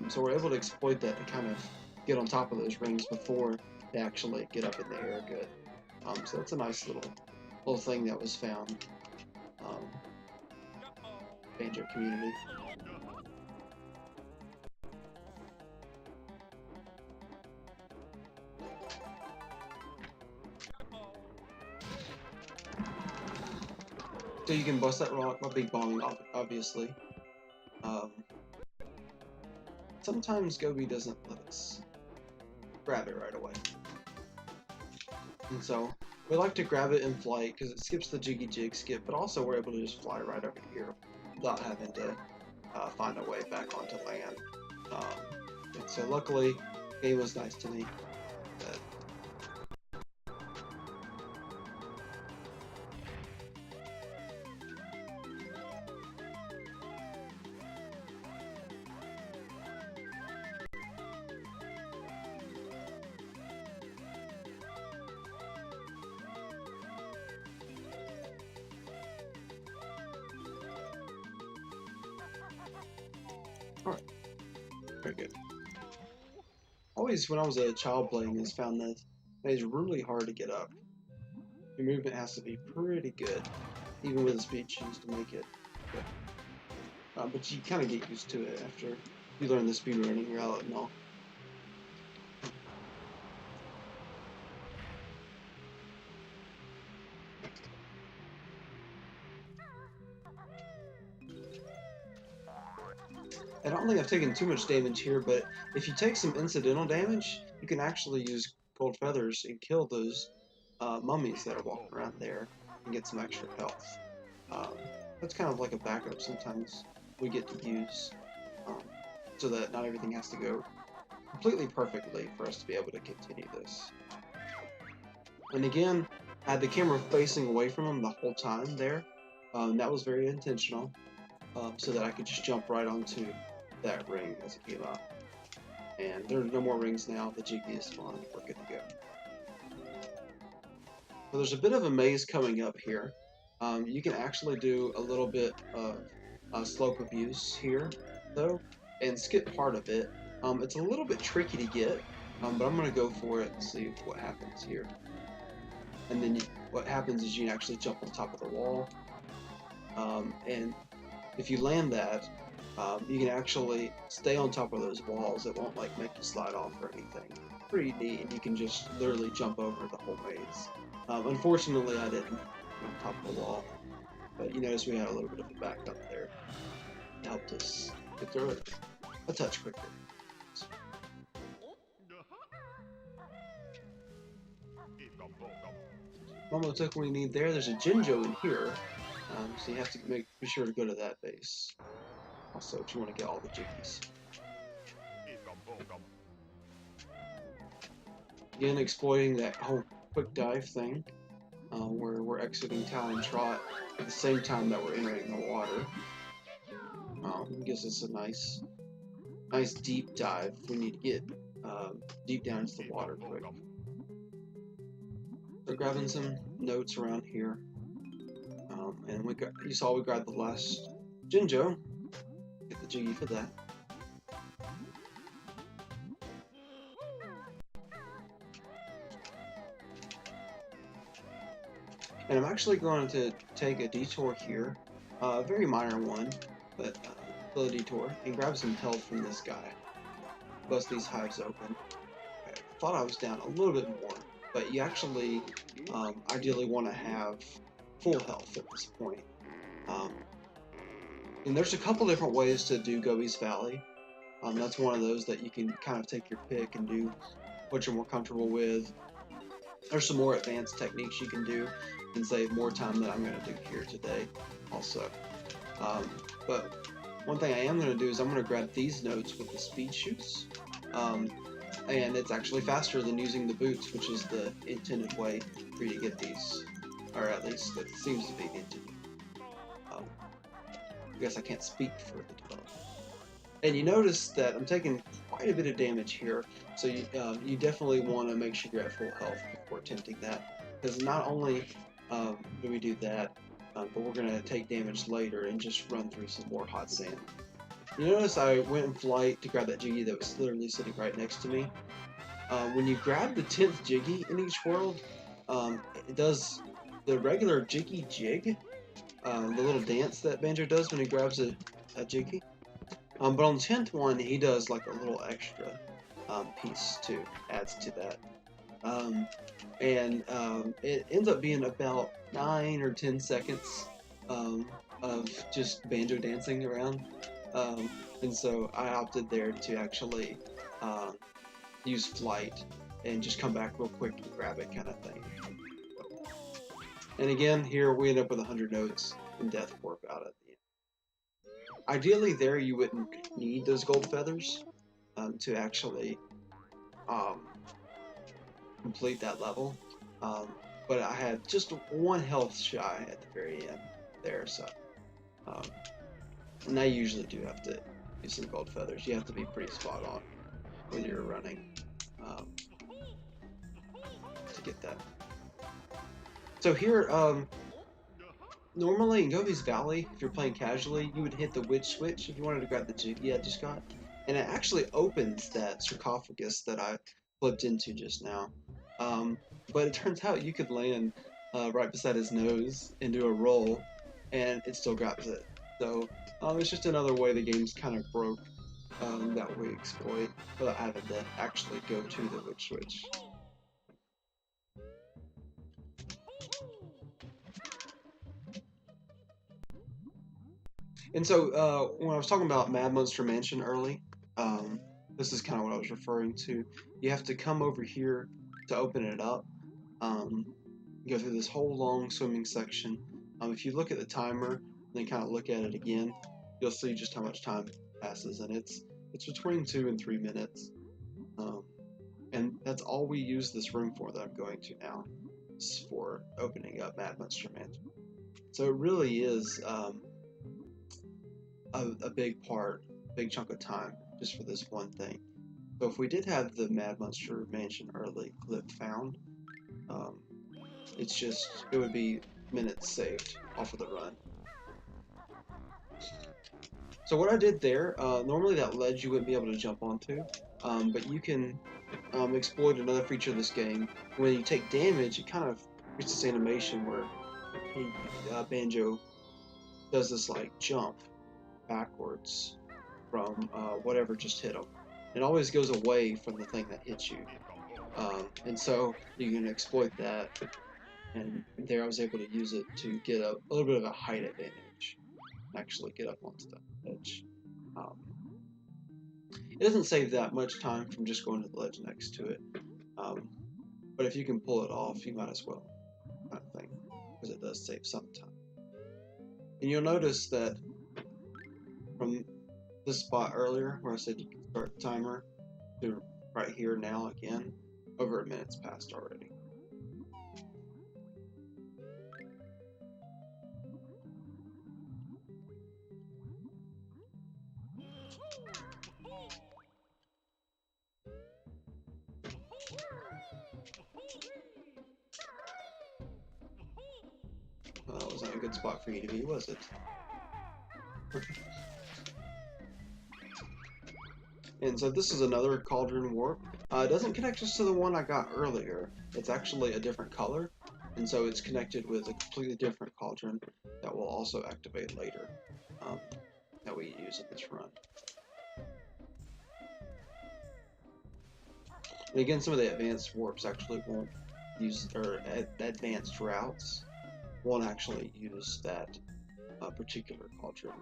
A: So we're able to exploit that to kind of get on top of those rings before they actually get up in the air good. So that's a nice little thing that was found. Banjo community. So you can bust that rock by big bombing, obviously. Sometimes Gobi doesn't let us grab it right away. And so we like to grab it in flight because it skips the jiggy jig skip, but also we're able to just fly right over here without having to find a way back onto land. And so luckily, the game was nice to me. Alright, very good. Always, when I was a child playing this, found that it's really hard to get up. Your movement has to be pretty good, even with the speed shoes to make it good. But you kind of get used to it after you learn the speedrunning route and all. I don't think I've taken too much damage here, but if you take some incidental damage, you can actually use gold feathers and kill those mummies that are walking around there and get some extra health. Um, that's kind of like a backup sometimes we get to use, so that not everything has to go completely perfectly for us to be able to continue this. And again, I had the camera facing away from him the whole time there. That was very intentional, so that I could just jump right onto that ring as it came out. And there are no more rings now. The Jiggy is fine. We're good to go. So there's a bit of a maze coming up here. You can actually do a little bit of slope abuse here, though, and skip part of it. It's a little bit tricky to get, but I'm going to go for it and see what happens here. And then what happens is you can actually jump on top of the wall, and if you land that, you can actually stay on top of those walls. It won't like make you slide off or anything. Pretty neat, and you can just literally jump over the whole maze. Unfortunately, I didn't on top of the wall, but you notice we had a little bit of a backup there. It helped us get through it a touch quicker. Normal token we need there. There's a Jinjo in here, so you have to be sure to go to that base. Also, if you want to get all the Jiggies. Again, exploiting that whole quick dive thing, where we're exiting Talon Trot at the same time that we're entering the water. Gives us a nice deep dive if we need to get deep down into the water quick. So grabbing some notes around here, and you saw we grabbed the last Jinjo. Get the Jiggy for that. And I'm actually going to take a detour here, a very minor one, but still a detour, and grab some health from this guy. Bust these hives open. Okay, thought I was down a little bit more, but you actually ideally want to have full health at this point. And there's a couple different ways to do Gobi's Valley. That's one of those that you can kind of take your pick and do what you're more comfortable with. There's some more advanced techniques you can do and save more time than I'm going to do here today also. But one thing I am going to do is I'm going to grab these notes with the speed shoots. And it's actually faster than using the boots, which is the intended way for you to get these. Or at least it seems to be the intended. I guess I can't speak for the developer. And you notice that I'm taking quite a bit of damage here, so you definitely want to make sure you're at full health before attempting that. Because not only do we do that, but we're going to take damage later and just run through some more hot sand. You notice I went in flight to grab that Jiggy that was literally sitting right next to me. When you grab the 10th Jiggy in each world, it does the regular Jiggy jig, the little dance that Banjo does when he grabs a Jiggy. But on the 10th one, he does like a little extra piece too, adds to that. It ends up being about 9 or 10 seconds of just Banjo dancing around. And so I opted there to actually use flight and just come back real quick and grab it kind of thing. And again, here we end up with 100 notes and Death Warp out at the end. Ideally there you wouldn't need those gold feathers to actually complete that level. But I had just 1 health shy at the very end there, so and I usually do have to use some gold feathers. You have to be pretty spot on when you're running to get that. So here, normally in Gobi's Valley, if you're playing casually, you would hit the witch switch if you wanted to grab the Jiggy I just got, and it actually opens that sarcophagus that I flipped into just now. But it turns out you could land right beside his nose and do a roll, and it still grabs it. So it's just another way the game's kind of broke that we exploit without having to actually go to the witch switch. And so when I was talking about Mad Monster Mansion early, this is kind of what I was referring to. You have to come over here to open it up. Go through this whole long swimming section, If you look at the timer and then kind of look at it again, you'll see just how much time passes, and it's between 2 and 3 minutes. And that's all we use this room for that I'm going to now, is for opening up Mad Monster Mansion. So it really is a big chunk of time just for this one thing. So if we did have the Mad Monster Mansion early clip found, it would be minutes saved off of the run. So what I did there, normally that ledge you wouldn't be able to jump onto, but you can exploit another feature of this game. When you take damage, it kind of creates this animation where Banjo does this like jump backwards from whatever just hit him. It always goes away from the thing that hits you, and so you can exploit that. And there I was able to use it to get a little bit of a height advantage, actually get up onto the ledge. It doesn't save that much time from just going to the ledge next to it, but if you can pull it off, you might as well, kind of thing, because it does save some time. And you'll notice that from this spot earlier, where I said you can start the timer, to right here now again, over a minute's passed already. Well, that wasn't a good spot for you to be, was it? And so this is another cauldron warp. It doesn't connect us to the one I got earlier. It's actually a different color, and so it's connected with a completely different cauldron that will also activate later, that we use in this run. And again, some of the advanced warps actually won't use, or advanced routes won't actually use that particular cauldron.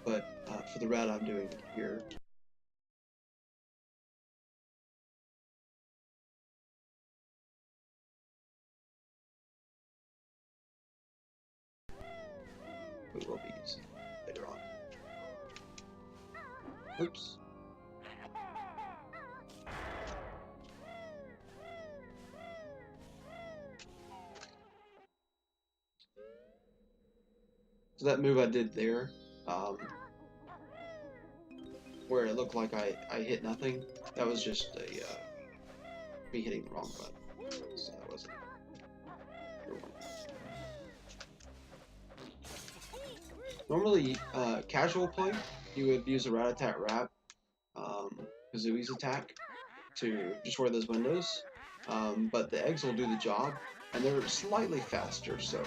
A: But for the route I'm doing here, we will be using later on. Oops. So that move I did there, where it looked like I hit nothing, that was just me hitting the wrong button. So that wasn't good one. Normally, casual play, you would use a rat-a-tat-rat, Kazooie's attack, to destroy those windows, but the eggs will do the job, and they're slightly faster, so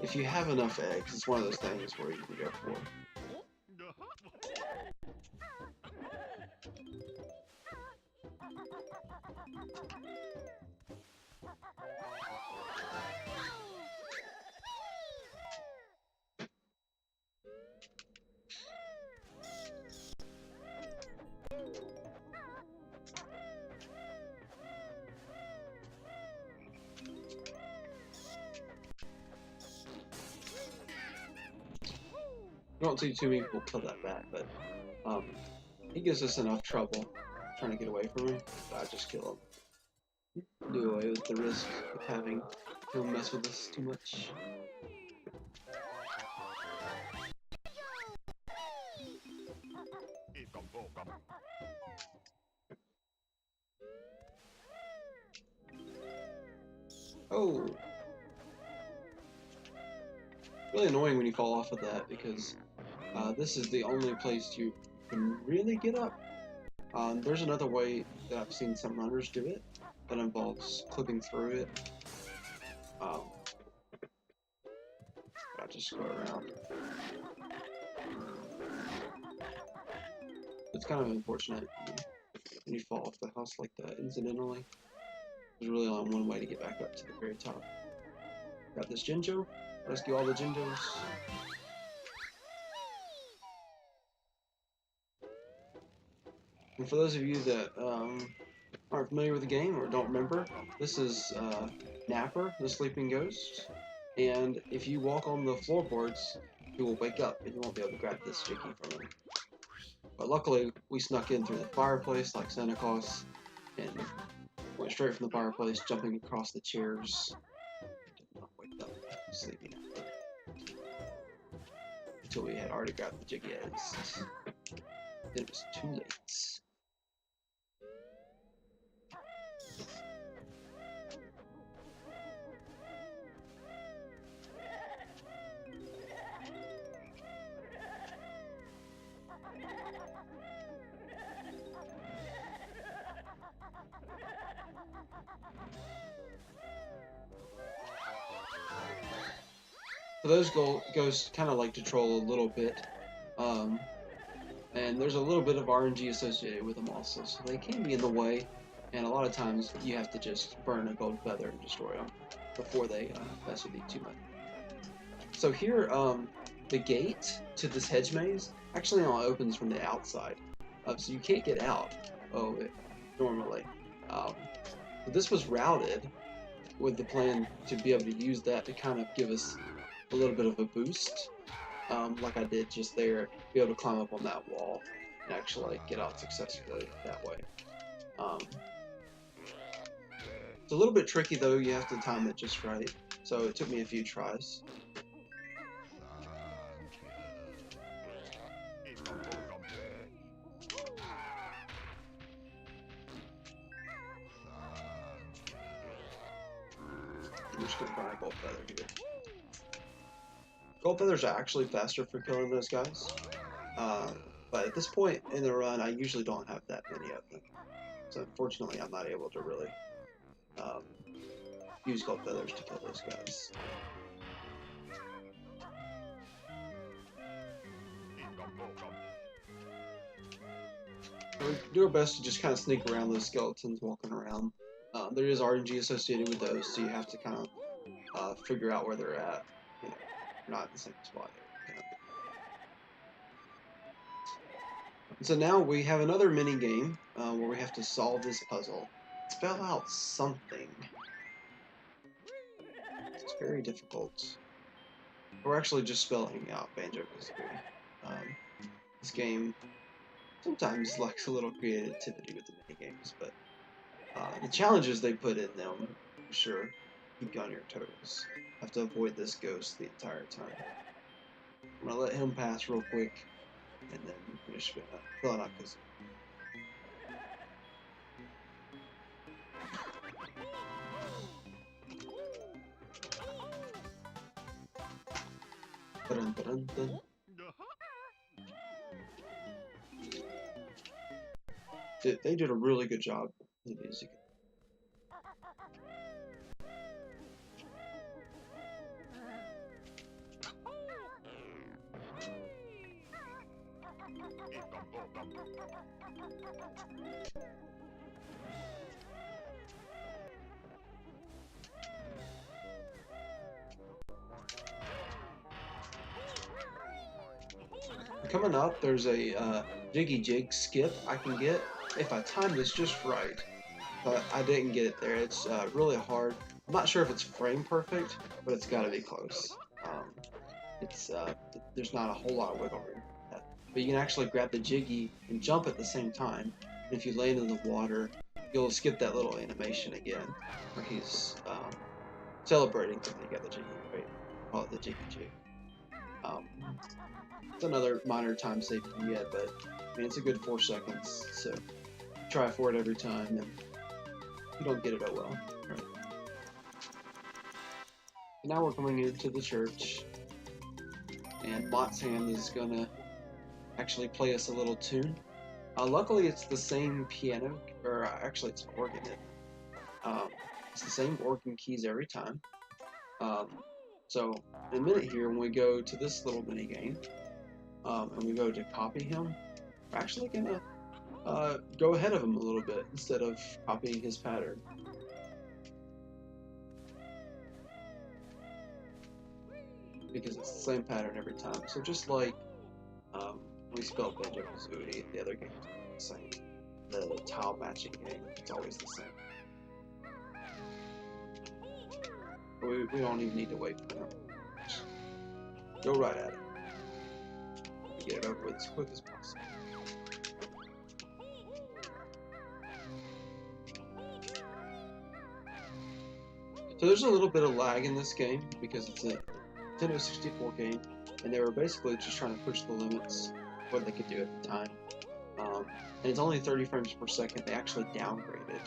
A: if you have enough eggs, it's one of those things where you can go for it. You don't see too many people kill that bat, but he gives us enough trouble trying to get away from him, but I just kill him. Do away with the risk of having him mess with us too much. Oh! Really annoying when you fall off of that, because this is the only place you can really get up. There's another way that I've seen some runners do it that involves clipping through it. I just go around. It's kind of unfortunate when you fall off the house like that incidentally. There's really only one way to get back up to the very top. Got this Jinjo. Rescue all the Jinjos. And for those of you that aren't familiar with the game or don't remember, this is Napper, the sleeping ghost, and if you walk on the floorboards, he will wake up and you won't be able to grab this Jiggy from him. But luckily, we snuck in through the fireplace like Santa Claus and went straight from the fireplace, jumping across the chairs. Did not wake up, sleeping until we had already grabbed the Jiggy eggs. Then it was too late. So those ghosts kind of like to troll a little bit, and there's a little bit of RNG associated with them also, so they can be in the way, and a lot of times you have to just burn a gold feather and destroy them before they mess with you too much. So here, the gate to this hedge maze actually only opens from the outside, so you can't get out normally. But this was routed with the plan to be able to use that to kind of give us a little bit of a boost, like I did just there, be able to climb up on that wall and actually get out successfully that way. It's a little bit tricky though, you have to time it just right, so it took me a few tries. I'm just gonna find a gold feather here. Gold feathers are actually faster for killing those guys, but at this point in the run, I usually don't have that many of them. So unfortunately, I'm not able to really use gold feathers to kill those guys. We do our best to just kind of sneak around those skeletons walking around. There is RNG associated with those, so you have to kind of figure out where they're at. You know, they're not in the same spot. So now we have another mini game where we have to solve this puzzle. Spell out something. It's very difficult. We're actually just spelling out Banjo-Kazooie. This game sometimes lacks a little creativity with the mini games, but the challenges they put in them, for sure, keep you on your toes. Have to avoid this ghost the entire time. I'm gonna let him pass real quick, and then finish filling out Kazooie. Dun, dun, dun. They did a really good job with the music. Coming up, there's a Jiggy Jig skip I can get if I time this just right, but I didn't get it there. It's really hard. I'm not sure if it's frame perfect, but it's got to be close. There's not a whole lot of wiggle room, but you can actually grab the Jiggy and jump at the same time. And if you land in the water, you'll skip that little animation again, where he's celebrating because he got the Jiggy. Right? Call it the Jiggy Jig. It's another minor time save you can get, but I mean, it's a good 4 seconds, so try for it every time, and if you don't get it, oh well. Right. Now we're coming into the church, and Mott's hand is gonna actually play us a little tune. Luckily, it's the same piano, or actually, it's an organ. It's the same organ keys every time. So in a minute here, when we go to this little mini game, and we go to copy him, we're actually gonna go ahead of him a little bit instead of copying his pattern. Because it's the same pattern every time. So just like we spelled Banjo-Kazooie, the other games are the same. the tile matching game. It's always the same. We don't even need to wait for them. Just go right at it. Get it over with as quick as possible. So there's a little bit of lag in this game because it's a Nintendo 64 game, and they were basically just trying to push the limits of what they could do at the time. And it's only 30 frames per second. They actually downgraded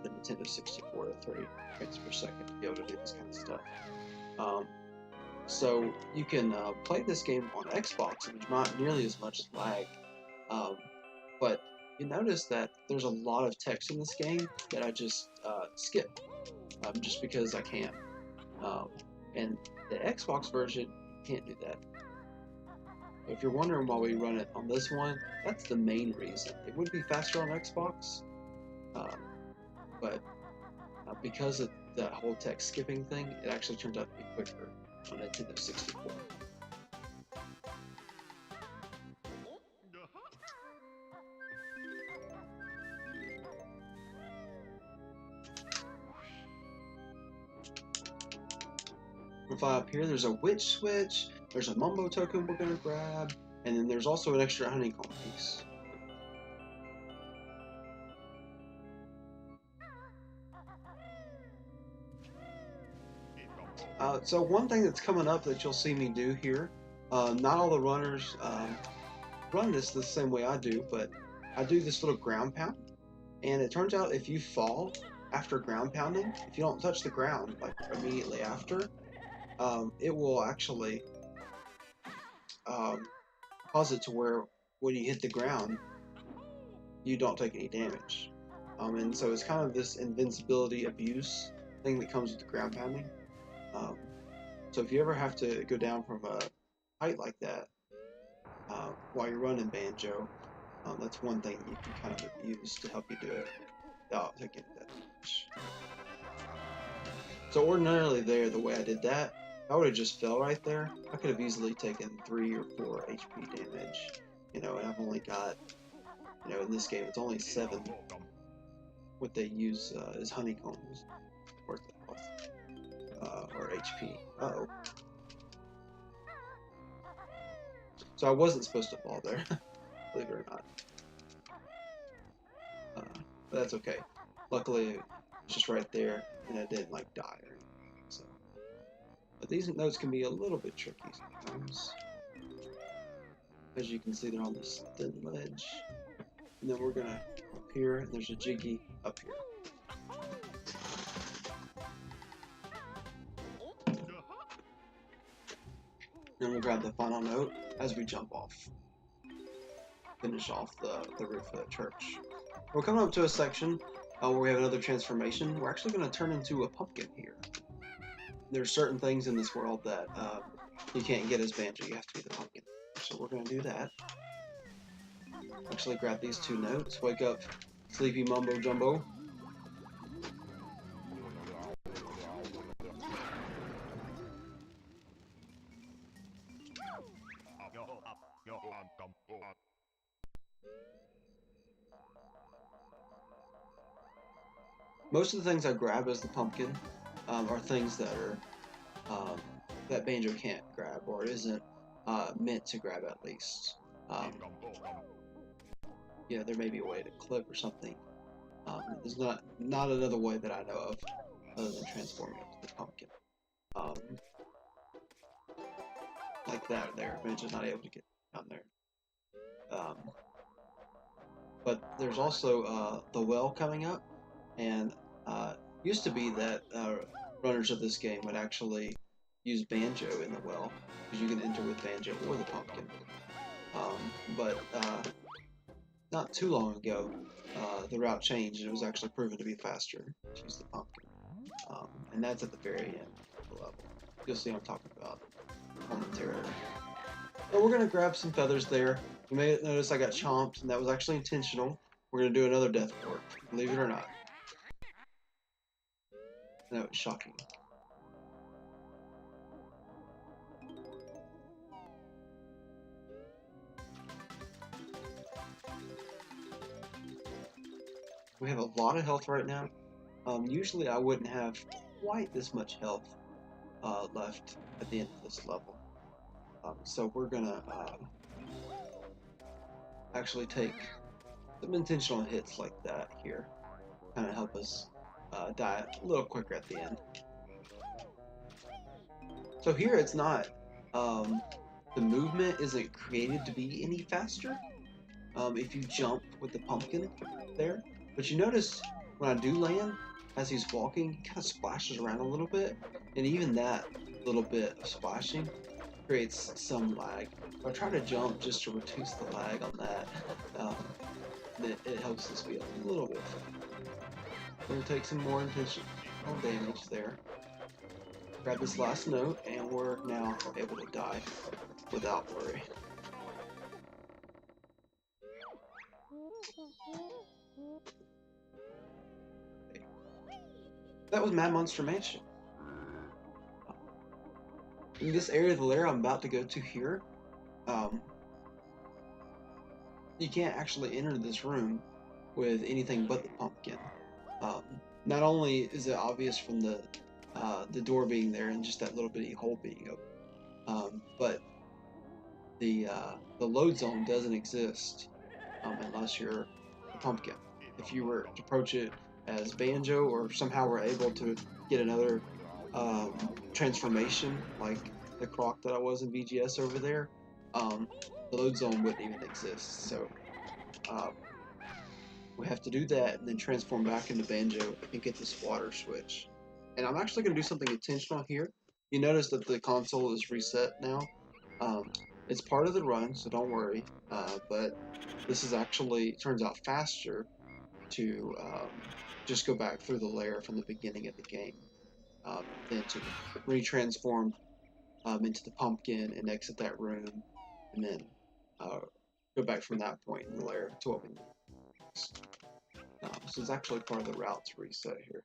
A: the Nintendo 64 to 30 frames per second to be able to do this kind of stuff. So you can play this game on Xbox, and there's not nearly as much lag. But you notice that there's a lot of text in this game that I just skip. Just because I can. And the Xbox version can't do that. If you're wondering why we run it on this one, that's the main reason. It would be faster on Xbox, but because of that whole text skipping thing, it actually turns out to be quicker on Nintendo 64. Fly up here, there's a witch switch, there's a mumbo token we're going to grab, and then there's also an extra honeycomb piece. So one thing that's coming up that you'll see me do here, not all the runners run this the same way I do, but I do this little ground pound, and it turns out if you fall after ground pounding, if you don't touch the ground like immediately after, it will actually cause it to where when you hit the ground, you don't take any damage. And so it's kind of this invincibility abuse thing that comes with the ground pounding. So if you ever have to go down from a height like that while you're running Banjo, that's one thing you can kind of abuse to help you do it without taking that damage. So ordinarily there, the way I did that, I would have just fell right there. I could have easily taken 3 or 4 HP damage, and I've only got, in this game it's only 7. What they use is honeycombs worth of health, or HP. Uh-oh. So I wasn't supposed to fall there, believe it or not. But that's okay. Luckily, it's just right there, and I didn't die or anything. So. But these notes can be a little bit tricky sometimes. As you can see, they're on this thin ledge. And then we're gonna up here, and there's a jiggy up here. Then we'll grab the final note as we jump off. Finish off the roof of the church. We're coming up to a section where we have another transformation. We're actually going to turn into a pumpkin here. There's certain things in this world that you can't get as Banjo. You have to be the pumpkin. So we're going to do that. Actually grab these 2 notes. Wake up, sleepy mumbo jumbo. Most of the things I grab as the pumpkin are things that are that Banjo can't grab or isn't meant to grab at least. There may be a way to clip or something. There's not another way that I know of other than transforming into the pumpkin. Like that there, Banjo's not able to get down there. But there's also the well coming up. And used to be that runners of this game would actually use Banjo in the well, because you can enter with Banjo or the pumpkin. But not too long ago, the route changed, and it was actually proven to be faster to use the pumpkin. And that's at the very end of the level. You'll see what I'm talking about momentarily. But we're going to grab some feathers there. You may notice I got chomped, and that was actually intentional. We're going to do another death port, believe it or not. No, it's shocking. We have a lot of health right now. Usually I wouldn't have quite this much health left at the end of this level. So we're gonna actually take some intentional hits like that here. Kind of help us die a little quicker at the end. So here it's not, the movement isn't created to be any faster if you jump with the pumpkin there. But you notice when I do land, as he's walking, he kind of splashes around a little bit, and even that little bit of splashing creates some lag. If I try to jump just to reduce the lag on that, it helps this be a little bit faster. We're going to take some more intentional damage there. Grab this last note, and we're now able to die without worry. That was Mad Monster Mansion. In this area of the lair I'm about to go to here, you can't actually enter this room with anything but the pumpkin. Not only is it obvious from the door being there and just that little bitty hole being open, but the load zone doesn't exist unless you're a pumpkin. If you were to approach it as Banjo, or somehow were able to get another transformation like the Croc that I was in VGS over there, the load zone wouldn't even exist. So we have to do that and then transform back into Banjo and get this water switch. And I'm actually going to do something intentional here. You notice that the console is reset now. It's part of the run, so don't worry. But this is actually, turns out, faster to just go back through the layer from the beginning of the game than to retransform into the pumpkin and exit that room, and then go back from that point in the layer to what we need. So it's actually part of the route to reset here.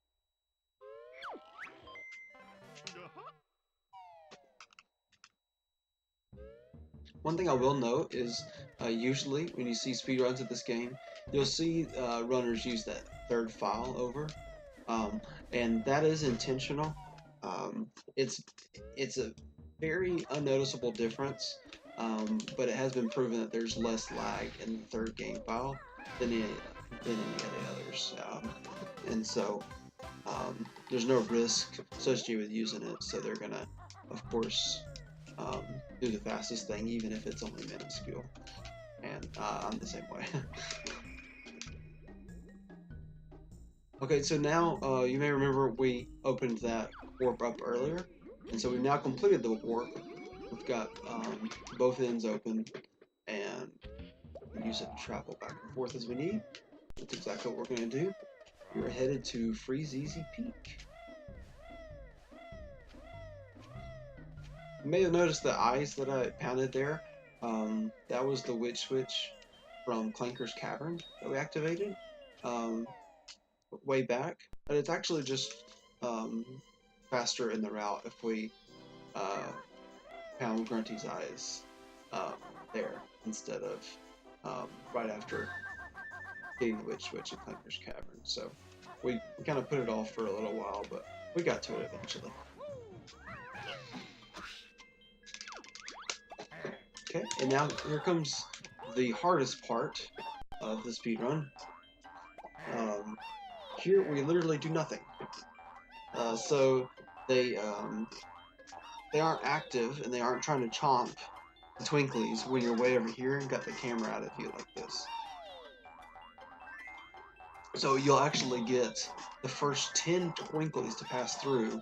A: One thing I will note is usually when you see speedruns of this game, you'll see runners use that third file over, and that is intentional. It's a very unnoticeable difference, but it has been proven that there's less lag in the third game file than any of the others, and so there's no risk associated with using it. So they're gonna, of course, do the fastest thing, even if it's only minuscule. And I'm the same way. Okay, so now you may remember we opened that warp up earlier, and so we've now completed the warp. We've got both ends open, and we can use it to travel back and forth as we need. That's exactly what we're going to do. We're headed to Freeze-Easy Peak. You may have noticed the eyes that I pounded there. That was the witch switch from Clanker's Cavern that we activated way back. But it's actually just faster in the route if we pound Grunty's eyes there instead of right after getting the witch switch in Clanker's Cavern. So we kind of put it off for a little while, but we got to it eventually. Okay, and now here comes the hardest part of the speedrun. Here we literally do nothing. So they aren't active and they aren't trying to chomp the twinklies when you're way over here and got the camera out of you like this. So you'll actually get the first 10 twinklies to pass through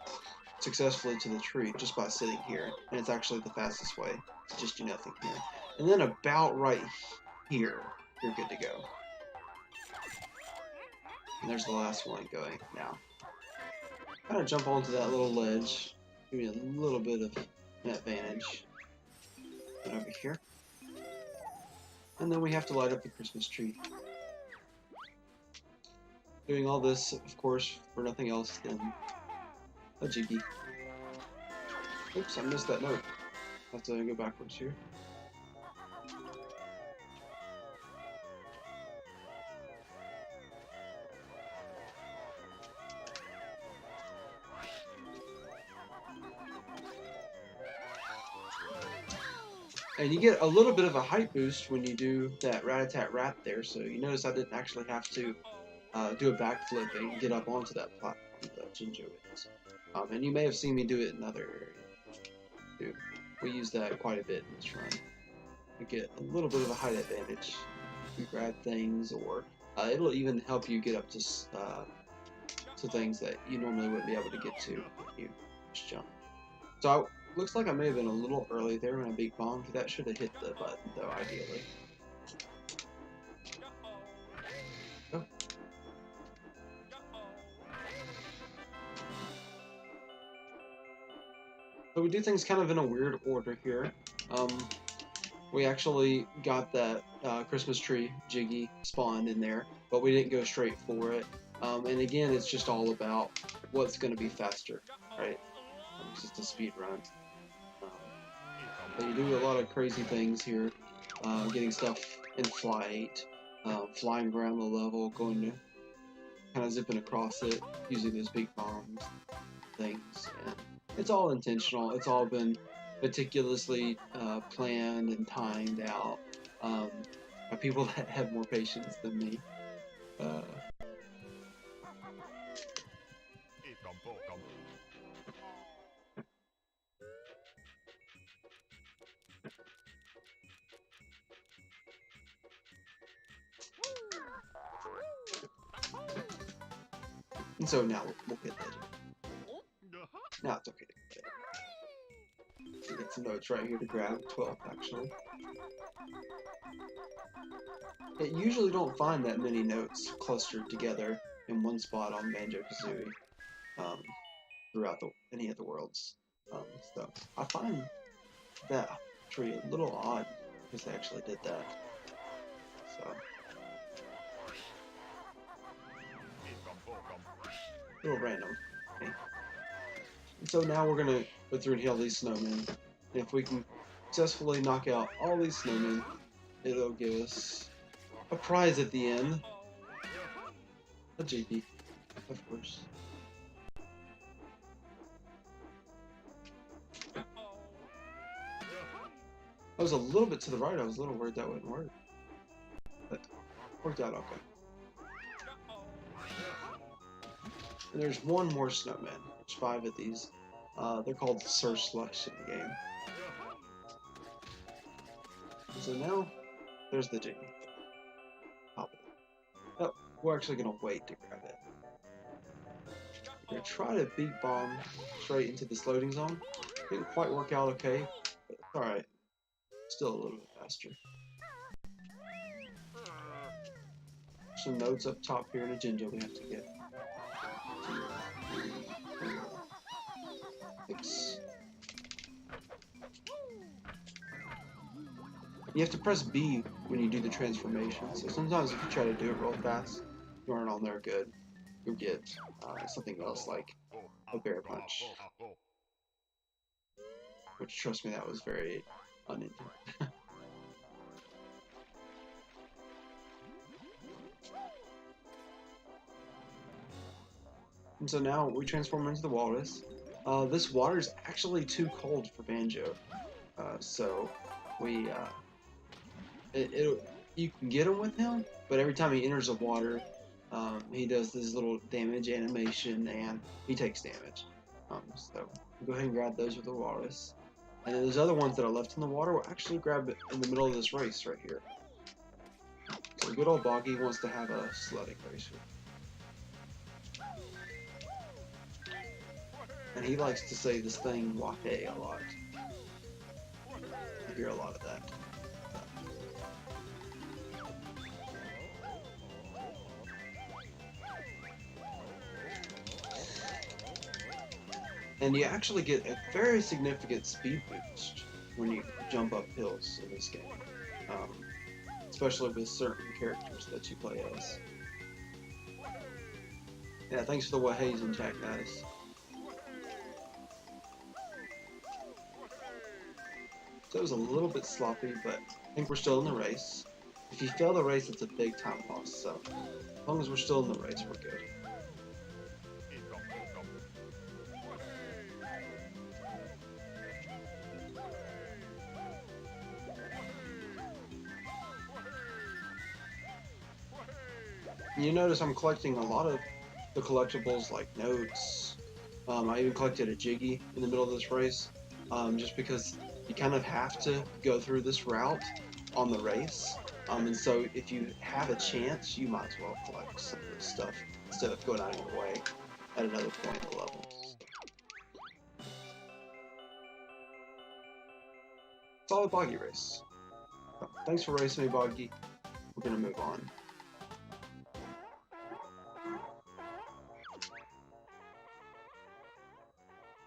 A: successfully to the tree just by sitting here, and it's actually the fastest way to just do nothing here. And then about right here, you're good to go. And there's the last one going now. Kind of jump onto that little ledge, give me a little bit of an advantage. And over here. And then we have to light up the Christmas tree. Doing all this, of course, for nothing else than a GB. Oops, I missed that note. I have to go backwards here. And you get a little bit of a height boost when you do that rat-a-tat-rat there. So you notice I didn't actually have to do a backflip and get up onto that platform that Jinjo is. And you may have seen me do it in other areas too. We use that quite a bit in this run. You get a little bit of a height advantage. You grab things, or it'll even help you get up to things that you normally wouldn't be able to get to if you just jump. So looks like I may have been a little early there when I beat bombed. That should have hit the button though, ideally. Oh. So we do things kind of in a weird order here. We actually got that Christmas tree Jiggy spawned in there, but we didn't go straight for it. And again, it's just all about what's going to be faster, right? It's just a speed run. But you do a lot of crazy things here, getting stuff in flight, flying around the level, going to kind of zipping across it, using those big bombs, things. And it's all intentional. It's all been meticulously planned and timed out by people that have more patience than me. And so now we'll get that. Now it's okay. Get some notes right here to grab. 12 actually. You usually don't find that many notes clustered together in one spot on Banjo-Kazooie throughout any of the worlds. So I find that tree a little odd because they actually did that. So a little random. Okay. And so now we're gonna go through and heal these snowmen. And if we can successfully knock out all these snowmen, it'll give us a prize at the end. A JP, of course. I was a little bit to the right. I was a little worried that wouldn't work, but worked out okay. And there's one more snowman. There's 5 of these. They're called Sir Slush in the game. So now, there's the Jiggy. Pop it. Oh, we're actually gonna wait to grab it. We're gonna try to beat bomb straight into this loading zone. Didn't quite work out okay, but it's alright. Still a little bit faster. Some nodes up top here in a Jinjo we have to get. 6. You have to press B when you do the transformation, so sometimes if you try to do it real fast, you aren't on there good. You'll get something else like a bear punch. Which, trust me, that was very unintended. And so now we transform into the walrus. This water is actually too cold for Banjo, so we you can get him with him, but every time he enters the water, he does this little damage animation and he takes damage. So go ahead and grab those with the walrus, and then those other ones that are left in the water will actually grab it in the middle of this race right here. So good old Boggy wants to have a sledding race here. And he likes to say this thing, "Wahey," a lot. I hear a lot of that. And you actually get a very significant speed boost when you jump up hills in this game. Especially with certain characters that you play as. Yeah, thanks for the waheys in chat, guys. So it was a little bit sloppy, but I think we're still in the race. If you fail the race, it's a big time loss, so as long as we're still in the race, we're good. You notice I'm collecting a lot of the collectibles like notes. I even collected a Jiggy in the middle of this race, just because you kind of have to go through this route on the race. And so if you have a chance, you might as well collect some of this stuff instead of going out of your way at another point in the level. Solid Boggy race. So, thanks for racing me, Boggy. We're gonna move on.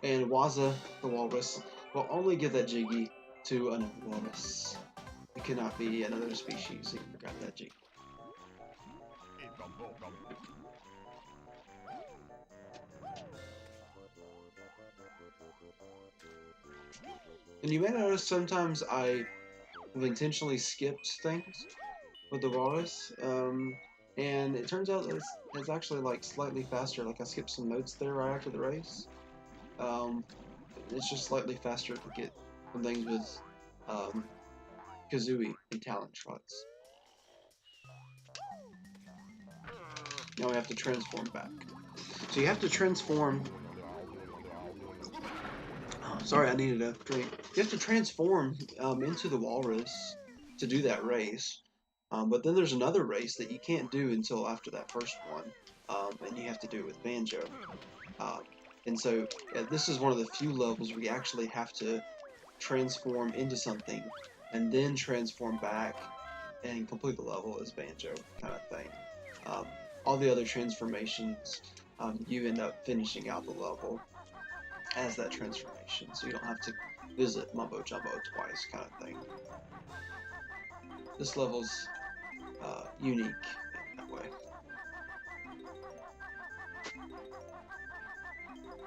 A: And Waza, the walrus, will only give that Jiggy to another walrus. It cannot be another species who can grab that Jiggy. And you may notice sometimes I have intentionally skipped things with the walrus, and it turns out that it's actually like slightly faster. Like I skipped some notes there right after the race. It's just slightly faster to get some things with Kazooie and talent shots. Now we have to transform back. So you have to transform. Oh, sorry, I needed a drink. You have to transform into the walrus to do that race. But then there's another race that you can't do until after that first one, and you have to do it with Banjo. And so this is one of the few levels where you actually have to transform into something and then transform back and complete the level as Banjo kind of thing. All the other transformations, you end up finishing out the level as that transformation, so you don't have to visit Mumbo Jumbo twice kind of thing. This level's unique in that way.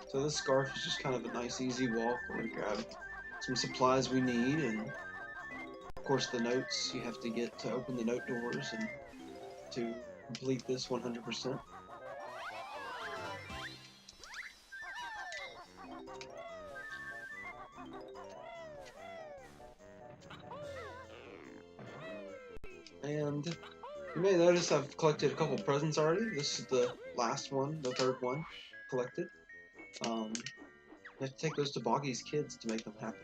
A: So this scarf is just kind of a nice easy walk where we grab some supplies we need, and of course the notes you have to get to open the note doors and to complete this 100%. And you may notice I've collected a couple presents already. This is the last one, the third one collected. You have to take those to Boggy's kids to make them happy.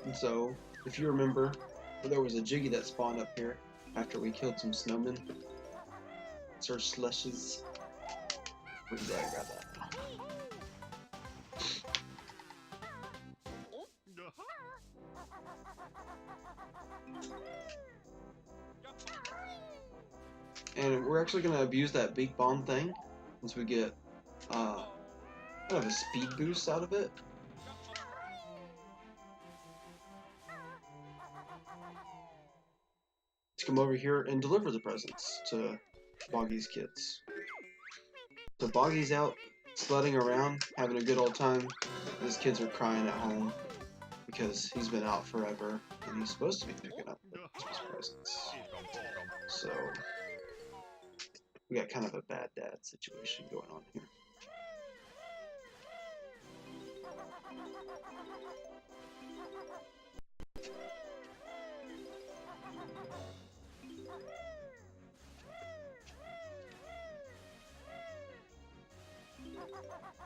A: And so, if you remember, there was a Jiggy that spawned up here after we killed some snowmen. It's our slushes. We can grab that. And we're actually going to abuse that big bomb thing once we get kind of a speed boost out of it. To come over here and deliver the presents to Boggy's kids. So Boggy's out sledding around, having a good old time. His kids are crying at home because he's been out forever and he's supposed to be picking up the Christmas presents. So we got kind of a bad dad situation going on here.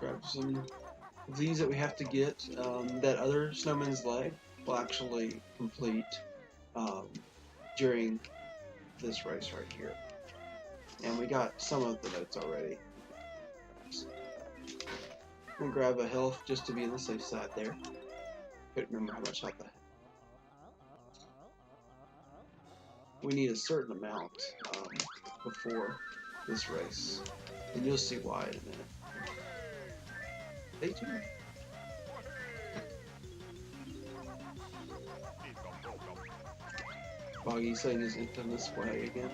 A: Grab some of these that we have to get. That other snowman's leg will actually complete during this race right here. And we got some of the notes already. We'll grab a health just to be on the safe side there. Couldn't remember how much health I had. We need a certain amount before this race, and you'll see why in a minute. Stay tuned. Boggy saying his infamous way again.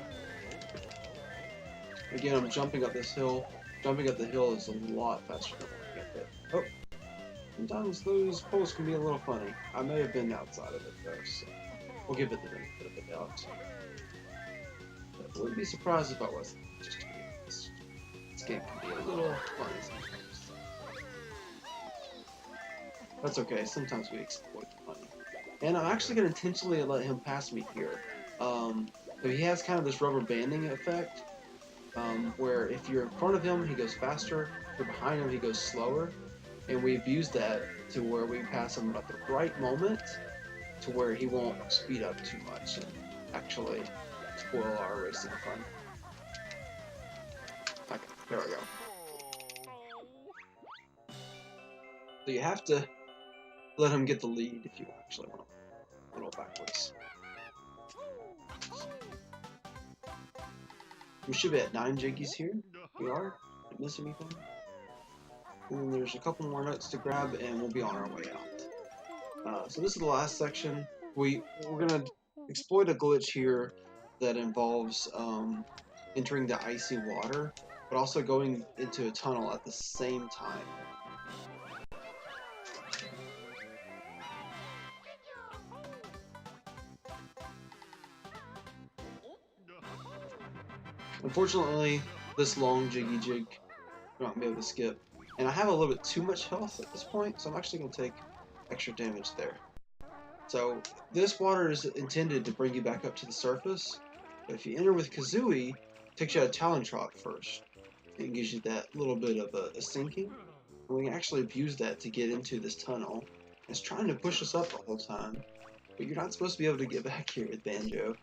A: Again, I'm jumping up this hill. Jumping up the hill is a lot faster than I get hit. Oh, sometimes those poles can be a little funny. I may have been outside of it though, so we'll give it the benefit of the doubt. But I wouldn't be surprised if I wasn't. Just to be honest. This game can be a little funny sometimes. That's okay. Sometimes we exploit the funny. And I'm actually going to intentionally let him pass me here. So he has kind of this rubber banding effect, where if you're in front of him, he goes faster. If you're behind him, he goes slower. And we've used that to where we pass him at the right moment to where he won't speed up too much and actually spoil our racing fun. Okay, there we go. So you have to let him get the lead if you actually want to go backwards. We should be at 9 jiggies here. We are. Did I miss anything? And then there's a couple more notes to grab, and we'll be on our way out. So this is the last section. We're gonna exploit a glitch here that involves entering the icy water, but also going into a tunnel at the same time. Unfortunately, this long jiggy jig, you're not gonna be able to skip. And I have a little bit too much health at this point, so I'm actually going to take extra damage there. So this water is intended to bring you back up to the surface, but if you enter with Kazooie, it takes you out of Talent Rock first. It gives you that little bit of a sinking, and we can actually abuse that to get into this tunnel. It's trying to push us up the whole time, but you're not supposed to be able to get back here with Banjo.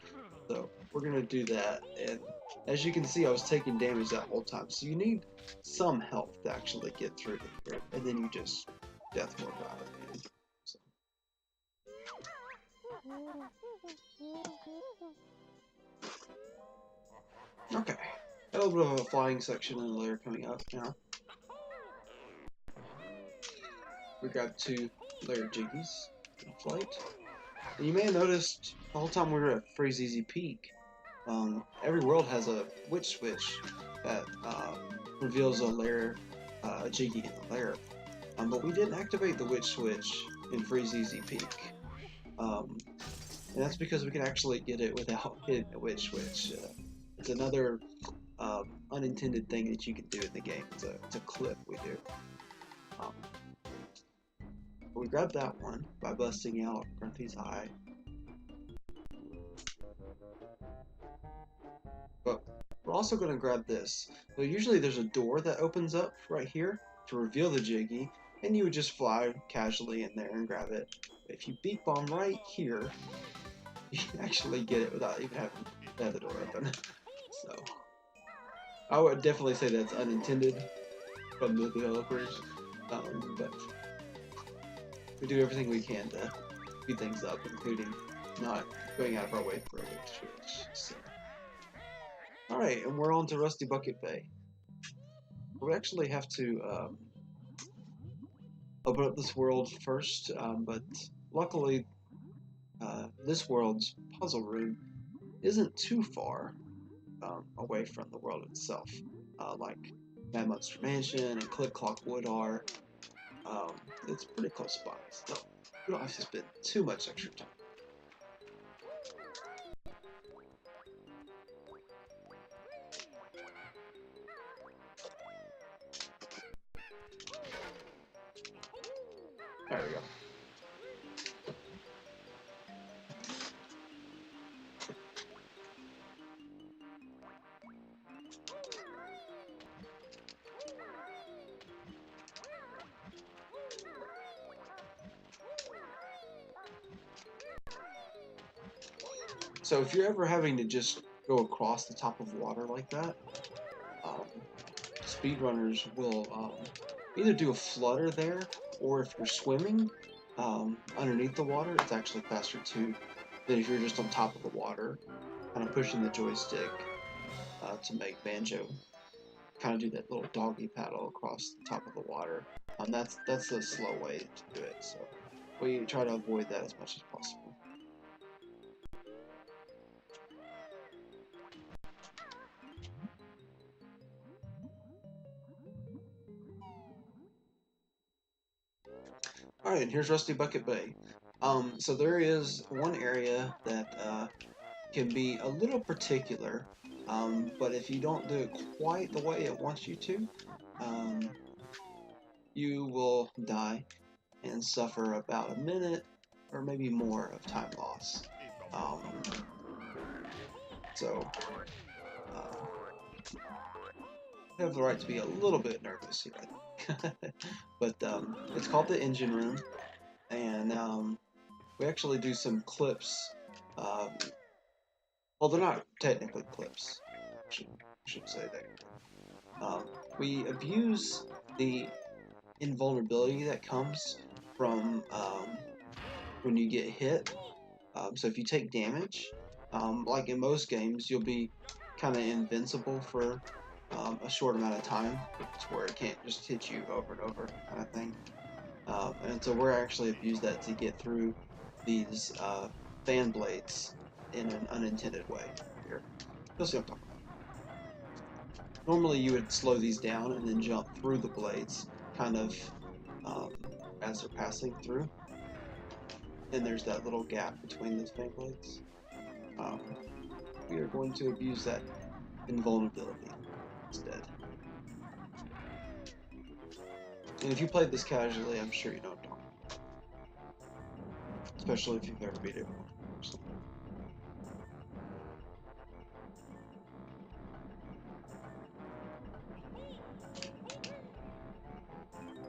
A: So we're going to do that, and as you can see, I was taking damage that whole time, so you need some health to actually get through here, and then you just death warp out of it. So. Okay, a little bit of a flying section in the layer coming up now. We grabbed 2 layer jiggies in flight. And you may have noticed the whole time we were at Freezeezy Peak, every world has a witch switch that reveals a layer, a jiggy in the layer. But we didn't activate the witch switch in Freezeezy Peak. And that's because we can actually get it without hitting the witch switch. It's another unintended thing that you can do in the game. It's a clip we do. We grabbed that one by busting out Grumpy's eye. But we're also going to grab this. So usually there's a door that opens up right here to reveal the jiggy, and you would just fly casually in there and grab it. If you beep bomb right here, you can actually get it without even having to have the door open. So I would definitely say that's unintended from the developers, but we do everything we can to speed things up, including not going out of our way for a witch switch. So. Alright, and we're on to Rusty Bucket Bay. We actually have to open up this world first, but luckily this world's puzzle room isn't too far away from the world itself, like Mad Monster Mansion and Click Clock Wood are. It's pretty close by, so we don't have to spend too much extra time. There we go. So if you're ever having to just go across the top of water like that, speedrunners will either do a flutter there, or if you're swimming underneath the water, it's actually faster too than if you're just on top of the water, kind of pushing the joystick to make Banjo kind of do that little doggy paddle across the top of the water. That's the slow way to do it, so we try to avoid that as much as possible. Alright, here's Rusty Bucket Bay. So there is one area that can be a little particular, but if you don't do it quite the way it wants you to, you will die and suffer about a minute or maybe more of time loss. So I have the right to be a little bit nervous here. But it's called the engine room, and we actually do some clips. Well, they're not technically clips. Should say that. We abuse the invulnerability that comes from when you get hit. So if you take damage, like in most games, you'll be kind of invincible for a short amount of time, to where it can't just hit you over and over, kind of thing. And so we're actually abused that to get through these fan blades in an unintended way. Here, you'll see what I'm talking about. Normally you would slow these down and then jump through the blades, kind of as they're passing through. And there's that little gap between those fan blades. We are going to abuse that invulnerability instead. And if you played this casually, I'm sure you know what I'm talking about. Especially if you've ever beat it before.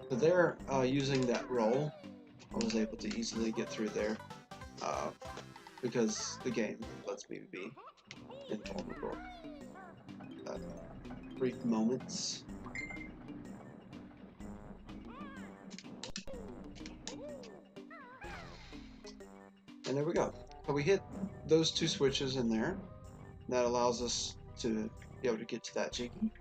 A: So there, using that roll, I was able to easily get through there, because the game lets me be invulnerable. Brief moments. And there we go. So we hit those two switches in there. That allows us to be able to get to that Jiggy.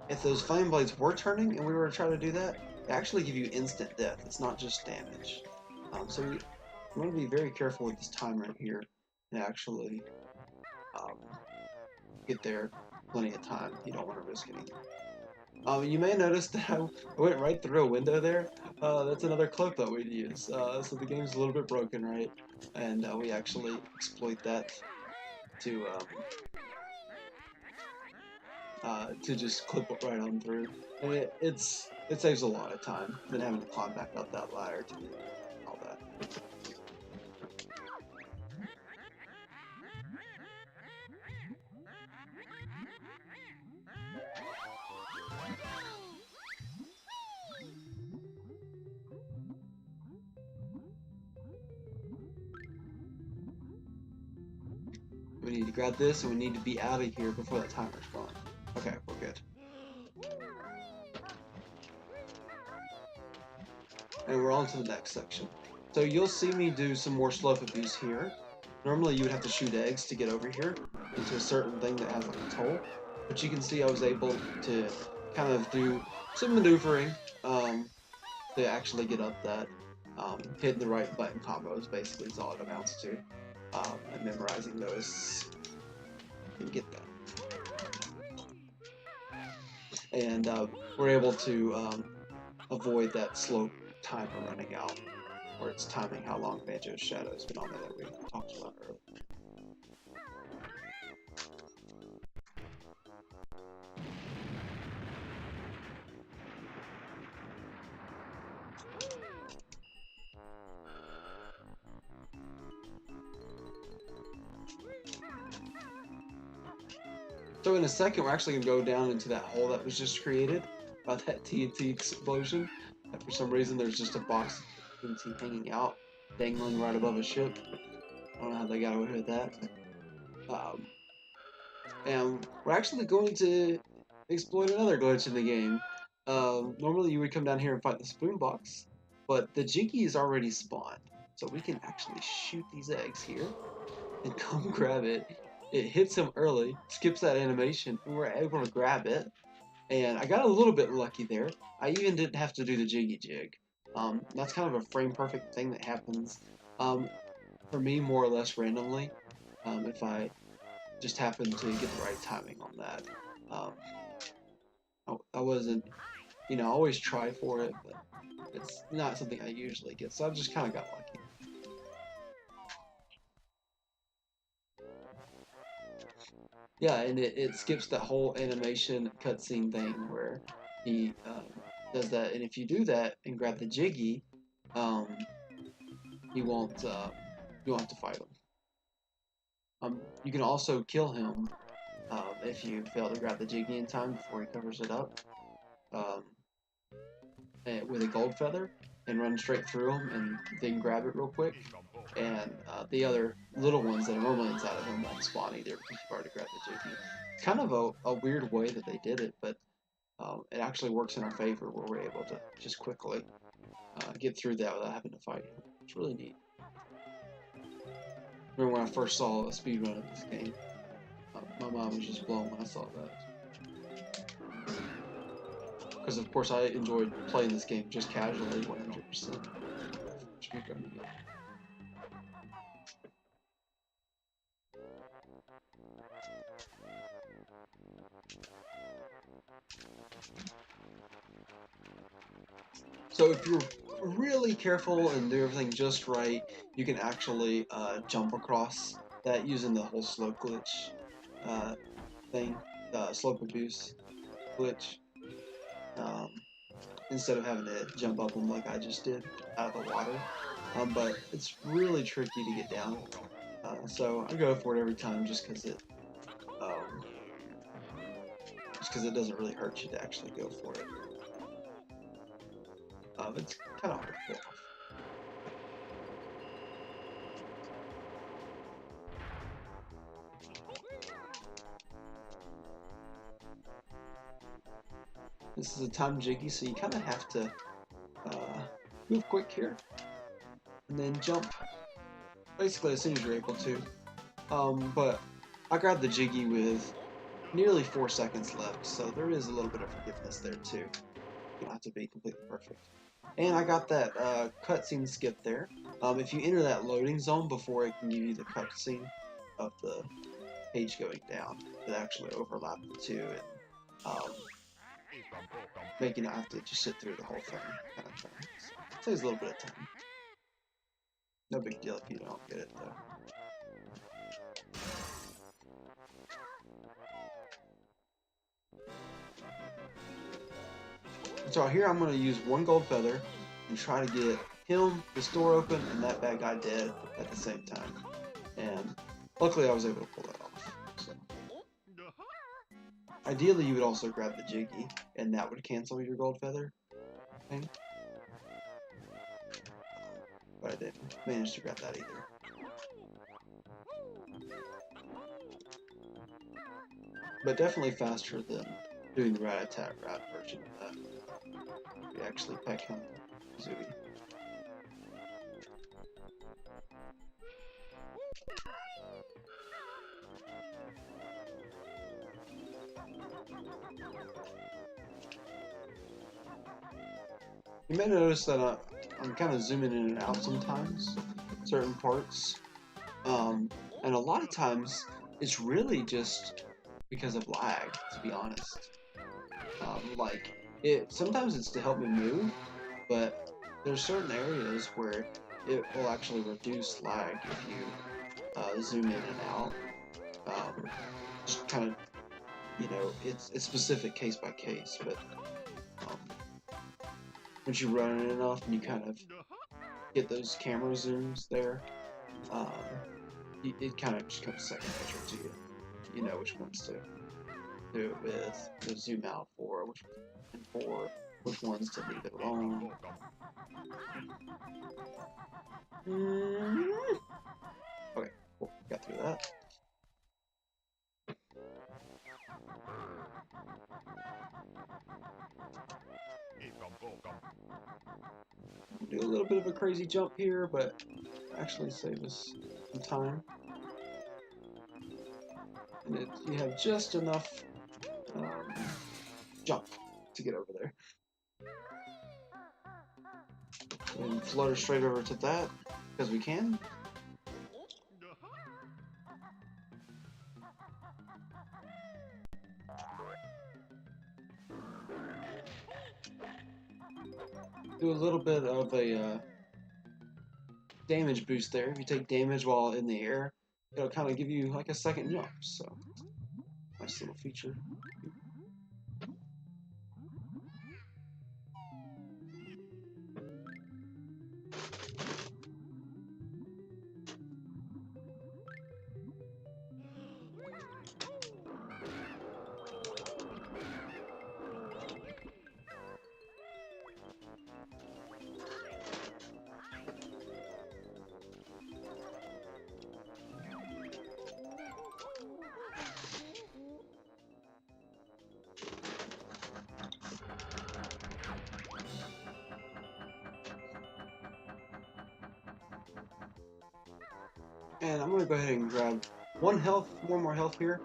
A: If those flame blades were turning and we were to try to do that, they actually give you instant death. It's not just damage. So we want to be very careful with this timer here and actually get there plenty of time. You don't want to risk anything. You may notice that I went right through a window there. That's another clip that we'd use. So the game's a little bit broken, right? And we actually exploit that to just clip it right on through. And it saves a lot of time than having to climb back up that ladder to do all that. We need to grab this, and we need to be out of here before that timer's gone. Okay, we're good. And we're on to the next section. So you'll see me do some more slope abuse here. Normally you would have to shoot eggs to get over here into a certain thing that has like a toll. But you can see I was able to kind of do some maneuvering to actually get up that. Hitting the right button combos basically is all it amounts to. And memorizing those and get that. And we're able to avoid that slope timer running out, where it's timing how long Banjo's shadow has been on there that we talked about earlier. So in a second, we're actually going to go down into that hole that was just created by that TNT explosion. And for some reason, there's just a box of TNT hanging out, dangling right above a ship. I don't know how they got away with that. And we're actually going to exploit another glitch in the game. Normally, you would come down here and fight the spoon box, but the Jiggy is already spawned. So we can actually shoot these eggs here and come grab it. It hits him early, skips that animation, and we're able to grab it. And I got a little bit lucky there. I even didn't have to do the Jiggy Jig. That's kind of a frame perfect thing that happens for me more or less randomly. If I just happen to get the right timing on that. I wasn't, I always try for it, but it's not something I usually get. So I just kind of got lucky. Yeah, and it skips that whole animation cutscene thing where he does that, and if you do that and grab the Jiggy, you won't have to fight him. You can also kill him if you fail to grab the Jiggy in time before he covers it up with a gold feather, and run straight through him and then grab it real quick. And the other little ones that are normally inside of him won't spawn either because you've already grabbed the Jiggy. It's kind of a weird way that they did it, but it actually works in our favor where we're able to just quickly get through that without having to fight him. It's really neat. Remember when I first saw a speedrun of this game? My mind was just blown when I saw that. Because of course I enjoyed playing this game just casually 100%. So if you're really careful and do everything just right, you can actually jump across that using the whole slope glitch thing, the slope abuse glitch, instead of having to jump up them like I just did out of the water. But it's really tricky to get down, so I go for it every time just because it doesn't really hurt you to actually go for it. It's kind of hard to pull off. This is a time Jiggy, so you kind of have to move quick here, and then jump basically as soon as you're able to. But I grabbed the Jiggy with nearly 4 seconds left, so there is a little bit of forgiveness there too. You don't have to be completely perfect. And I got that cutscene skip there. If you enter that loading zone before it can give you the cutscene of the page going down, it actually overlapped the two and make you not have to just sit through the whole thing, kind of thing. So it saves a little bit of time. No big deal if you don't get it though. So here I'm going to use one gold feather and try to get him, this door open, and that bad guy dead at the same time. And luckily I was able to pull that off. So. Ideally you would also grab the Jiggy, and that would cancel your gold feather thing. But I didn't manage to grab that either. But definitely faster than doing the rat-a-tat-rat version of that. We actually peck him Kazooie. You may notice that I'm kind of zooming in and out sometimes, certain parts, and a lot of times it's really just because of lag, to be honest. Sometimes it's to help me move, but there's certain areas where it will actually reduce lag if you zoom in and out. Just kind of, you know, it's specific case by case, but once you run it enough and you kind of get those camera zooms there, it kind of just comes second nature to you. You know which ones to do it with, to zoom out for, which ones to leave it alone. Okay, cool, got through that. Do a little bit of a crazy jump here, but actually save us some time. And you have just enough jump to get over there. And flutter straight over to that, because we can. Do a little bit of a damage boost there. If you take damage while in the air, it'll kind of give you like a second jump. So, nice little feature. And I'm going to go ahead and grab one more health here.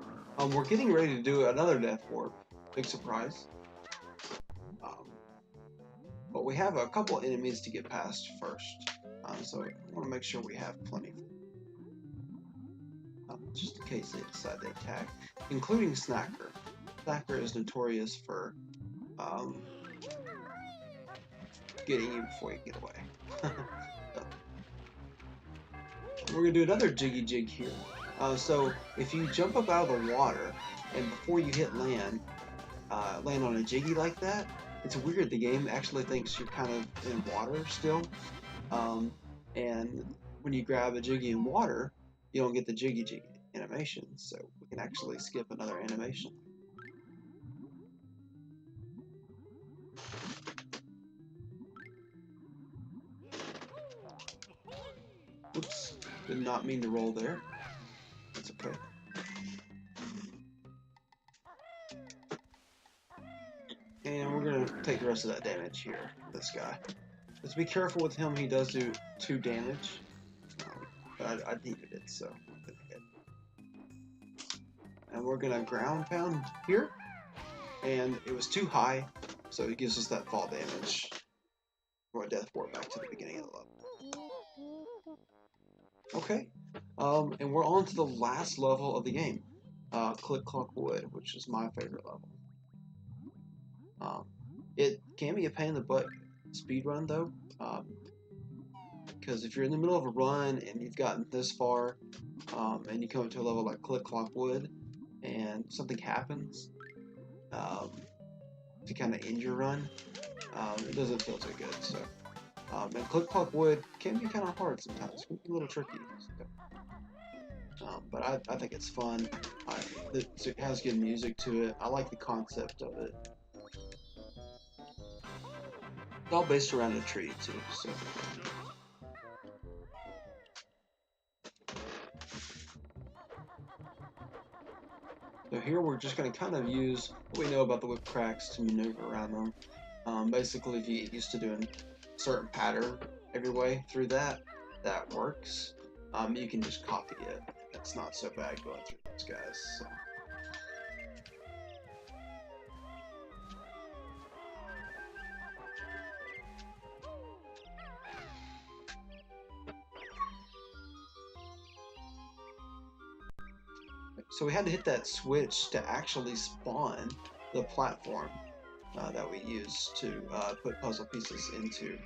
A: We're getting ready to do another death warp. Big surprise. But we have a couple enemies to get past first. So I want to make sure we have plenty. Just in case they decide to attack. Including Snacker. Snacker is notorious for getting you before you get away. So, we're going to do another jiggy jig here. So if you jump up out of the water and before you hit land on a jiggy like that, it's weird. The game actually thinks you're kind of in water still. And when you grab a jiggy in water, you don't get the jiggy jiggy animation. So we can actually skip another animation. Oops, did not mean to roll there. That's okay. And we're going to take the rest of that damage here, this guy. Let's be careful with him, he does do 2 damage. But I needed it, so I'm going to hit. And we're going to ground pound here. And it was too high, so it gives us that fall damage. We're going to death warp back to the beginning of the level. Okay, and we're on to the last level of the game. Click Clock Wood, which is my favorite level. It can be a pain in the butt speed run though, because if you're in the middle of a run and you've gotten this far, and you come to a level like Click Clock Wood, and something happens to kind of end your run, it doesn't feel too good. So, and Click Clock Wood can be kind of hard sometimes, it can be a little tricky. So, but I think it's fun. It has good music to it. I like the concept of it. It's all based around a tree too, so. So here we're just going to kind of use what we know about the whip cracks to maneuver around them. Basically, if you get used to doing a certain pattern every way through that works. You can just copy it. It's not so bad going through those guys. So. So we had to hit that switch to actually spawn the platform that we use to put puzzle pieces into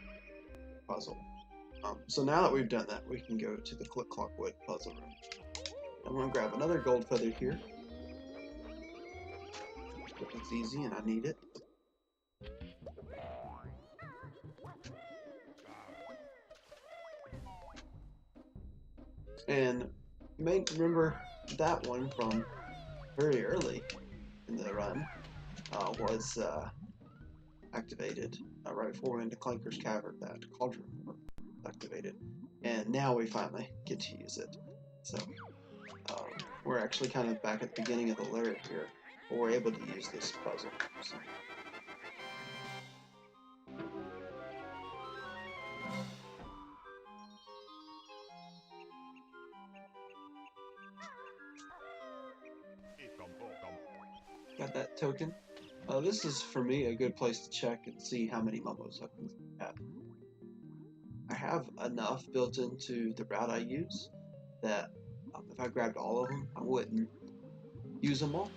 A: puzzle. So now that we've done that, we can go to the Click Clock Wood puzzle room. I'm going to grab another gold feather here. It's easy and I need it. And you may remember that one from very early in the run was activated right before we went into Clanker's Cavern. That cauldron was activated, and now we finally get to use it. So we're actually kind of back at the beginning of the layer here, where we're able to use this puzzle. So. Got that token. This is, for me, a good place to check and see how many Momo tokens I have. I have enough built into the route I use that if I grabbed all of them, I wouldn't use them all.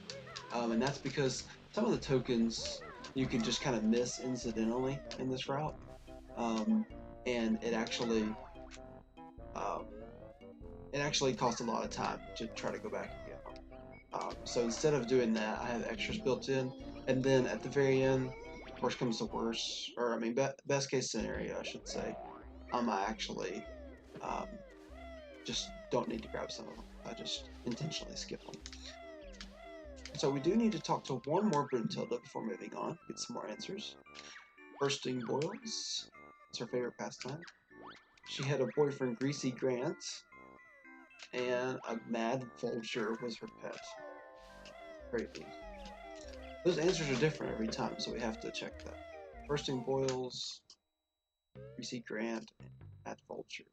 A: And that's because some of the tokens you can just kind of miss incidentally in this route. And it actually costs a lot of time to try to go back and get them. So instead of doing that, I have extras built in, and then at the very end, worst comes to worst, or I mean, best case scenario, I should say, I actually just don't need to grab some of them. I just intentionally skip them. So we do need to talk to one more Bruntilda before moving on, get some more answers. Bursting boils, it's her favorite pastime. She had a boyfriend, Greasy Grant, and a mad vulture was her pet. Crazy. Those answers are different every time, so we have to check that. Bursting boils, Greasy Grant, and mad vulture.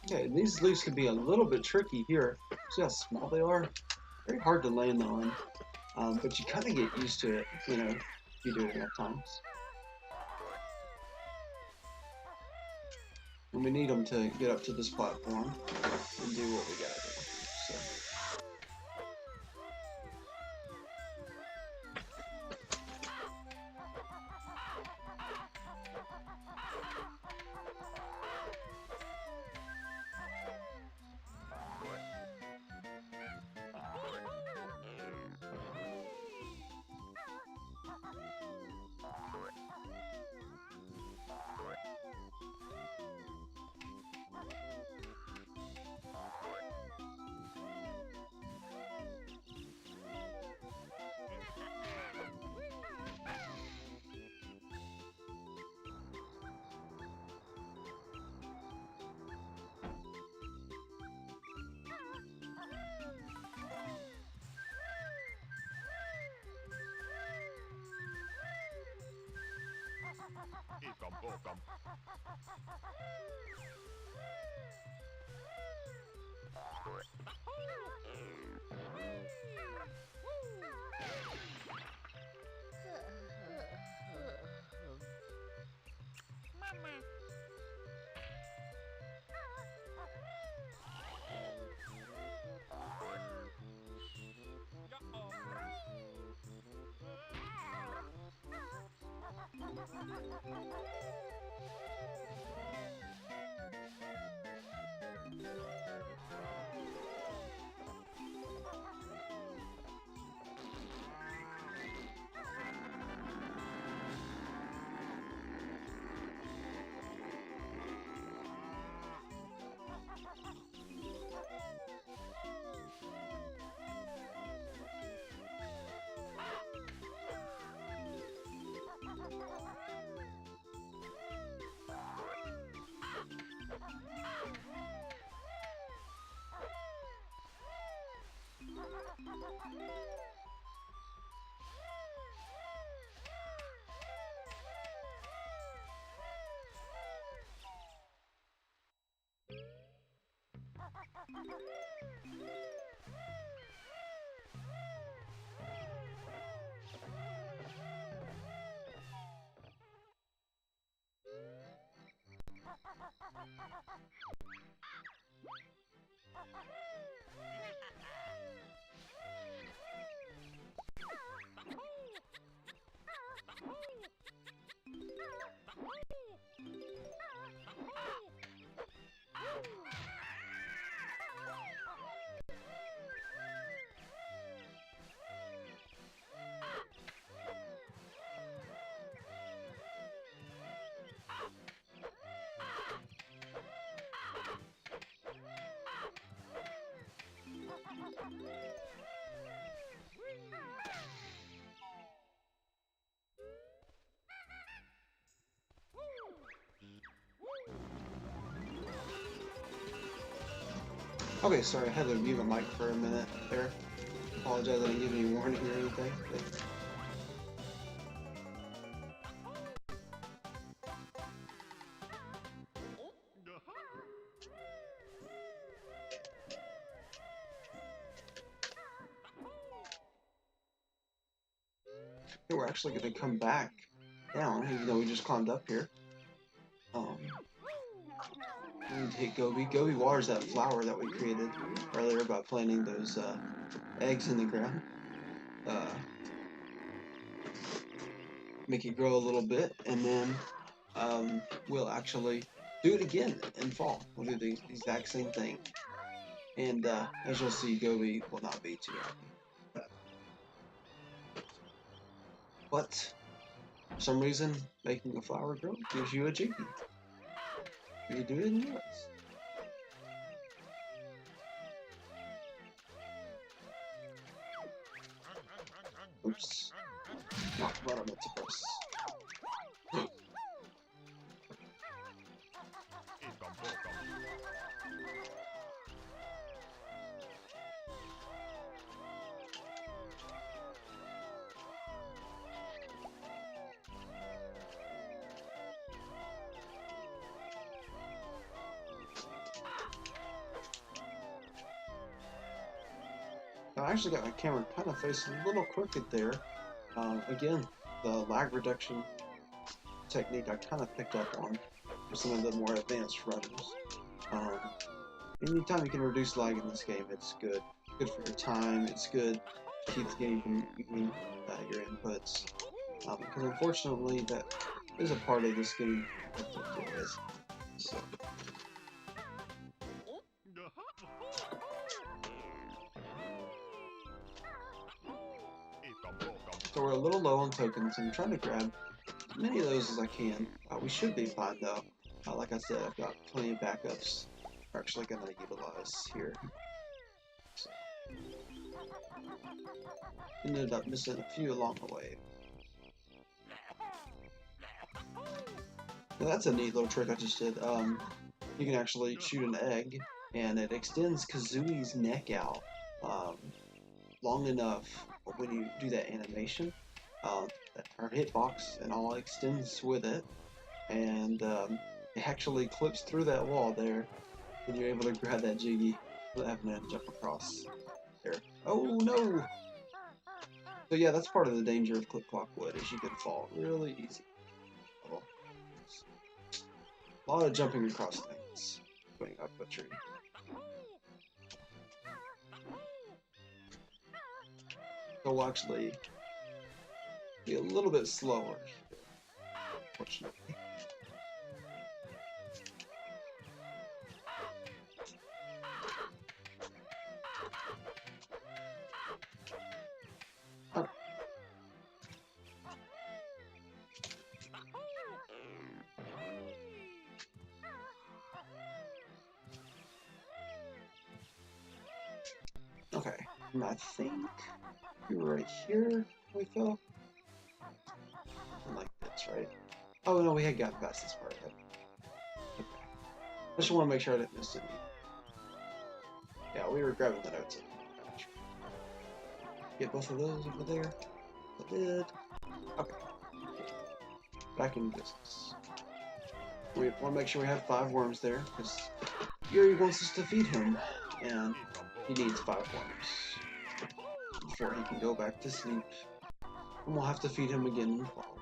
A: Okay, these leaves could be a little bit tricky here. See how small they are? Very hard to land on. But you kind of get used to it, you know, if you do it enough times. And we need them to get up to this platform and do what we gotta do. So. Okay, sorry, I had to mute my mic for a minute there. Apologize, I didn't give any warning or anything. But... we're actually going to come back down, even though we just climbed up here. We need to hit Gobi. Gobi waters that flower that we created earlier by planting those eggs in the ground. Make it grow a little bit, and then we'll actually do it again in fall. We'll do the exact same thing. And as you'll see, Gobi will not be too happy. But for some reason, making a flower grow gives you a Jiggy. You do it in yours. Oops. Not what I meant to press. I actually got my camera kind of facing a little crooked there. Again, the lag reduction technique I kind of picked up on for some of the more advanced runners. Anytime you can reduce lag in this game, it's good. Good for your time. It's good to keep the game from eating your inputs. Because unfortunately, that is a part of this game that to deal with. So. So we're a little low on tokens, and I'm trying to grab as many of those as I can. We should be fine though. Like I said, I've got plenty of backups we're actually going to utilize here. So. Ended up missing a few along the way. Now that's a neat little trick I just did. You can actually shoot an egg, and it extends Kazooie's neck out long enough when you do that animation. Her hitbox and all extends with it, and it actually clips through that wall there, and you're able to grab that Jiggy without having to jump across there. Oh no! So yeah, that's part of the danger of Click Clock Wood, is you can fall really easy. Oh. A lot of jumping across things, going up a tree. So we'll actually be a little bit slower, fortunately. Okay, and I think we were right here we fell. Something like this, right? Oh no, we had gotten past this part of it. Okay. I just want to make sure I didn't miss any. Yeah, we were grabbing the notes. Get both of those over there. I did. Okay. Back in business. We want to make sure we have 5 worms there, because Yuri wants us to feed him, and he needs 5 worms before he can go back to sleep. And we'll have to feed him again in the fall.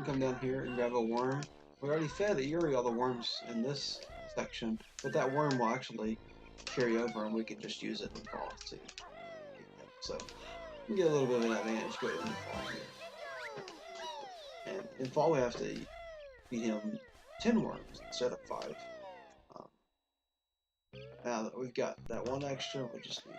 A: Come down here and grab a worm. We already fed Yuri all the worms in this section, but that worm will actually carry over and we can just use it in fall too. So we get a little bit of an advantage going in fall here. And in fall we have to feed him 10 worms instead of 5. Now that we've got that one extra, we just need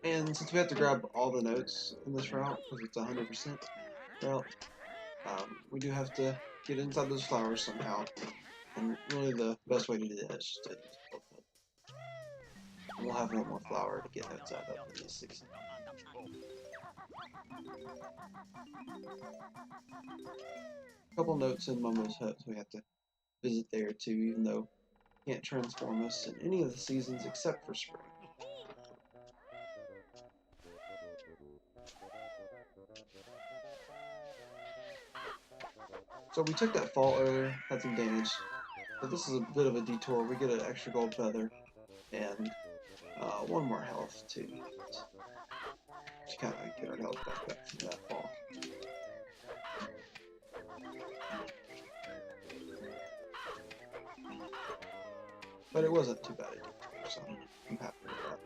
A: And since we have to grab all the notes in this route, because it's 100% route, we do have to get inside those flowers somehow. And really the best way to do that is just to use both of them. And we'll have one more flower to get notes out of in this season. A couple notes in Momo's hut, so we have to visit there too, even though he can't transform us in any of the seasons except for spring. So we took that fall earlier, had some damage, but this is a bit of a detour. We get an extra gold feather and 1 more health too, to kind of get our health back up from that fall. But it wasn't too bad either, so I'm happy with that.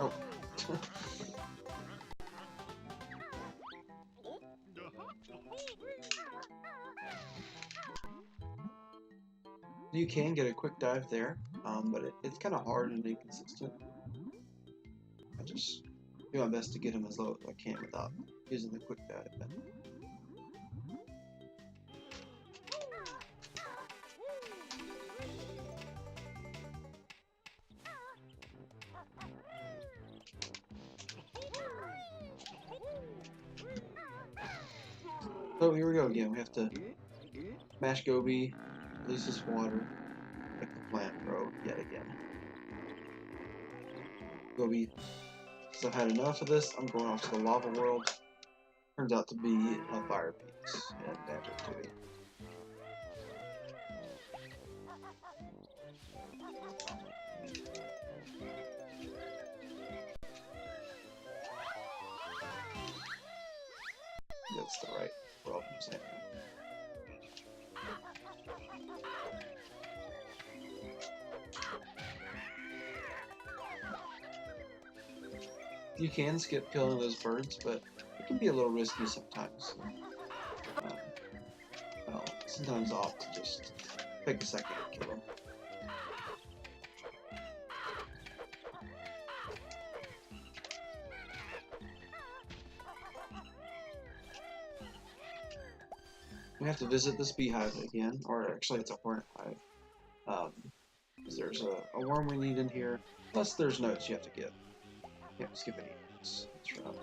A: Oh. You can get a quick dive there, but it's kind of hard and inconsistent. I just do my best to get him as low as I can without using the quick dive. So here we go again. We have to mash Gobi, release this water, make the plant grow yet again. Gobi, since I've had enough of this, I'm going off to the lava world. Turns out to be a fire piece and Banjo-Kazooie. That's the right world I'm saying. You can skip killing those birds, but it can be a little risky sometimes. Well, sometimes I'll opt to just take a second to kill them. We have to visit this beehive again, or actually it's a hornet hive. There's a worm we need in here, plus there's notes you have to get. You have to skip any notes. That's right.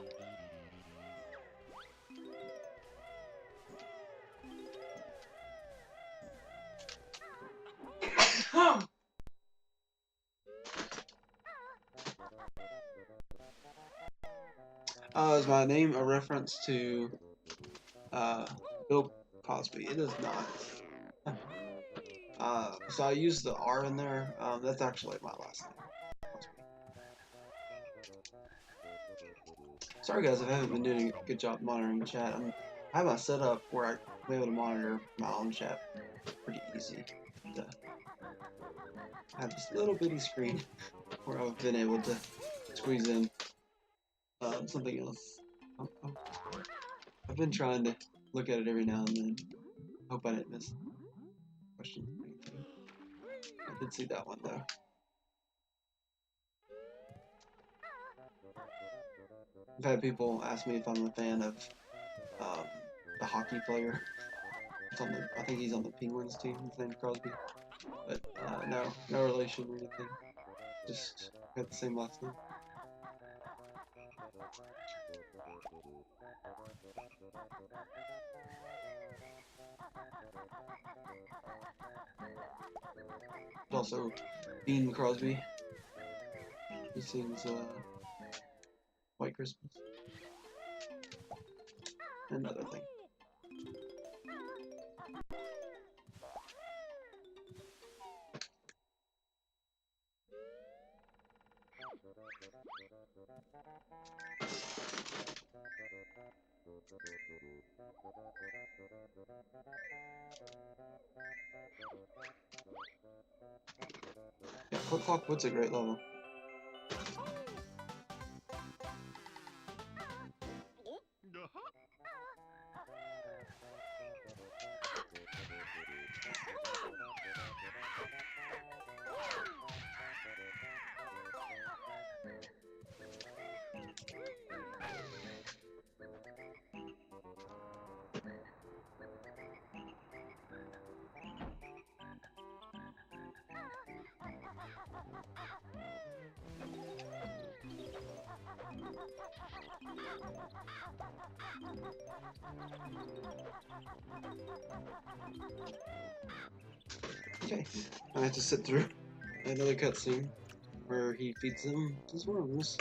A: Is my name a reference to Bill Cosby? It is not. So I used the R in there. That's actually my last name. Cosby. Sorry guys, I haven't been doing a good job monitoring chat. I have my setup where I'm able to monitor my own chat pretty easy. I have this little bitty screen where I've been able to squeeze in something else. I've been trying to look at it every now and then. Hope I didn't miss a question or anything. I did see that one though. I've had people ask me if I'm a fan of the hockey player. I think he's on the Penguins team. His name's Crosby. But no relation or anything. Just got the same last name. Also, Bean Crosby. He sings White Christmas. Another thing. Yeah, Quick Clock Wood's a great level. Okay, I have to sit through another cutscene where he feeds them his worms.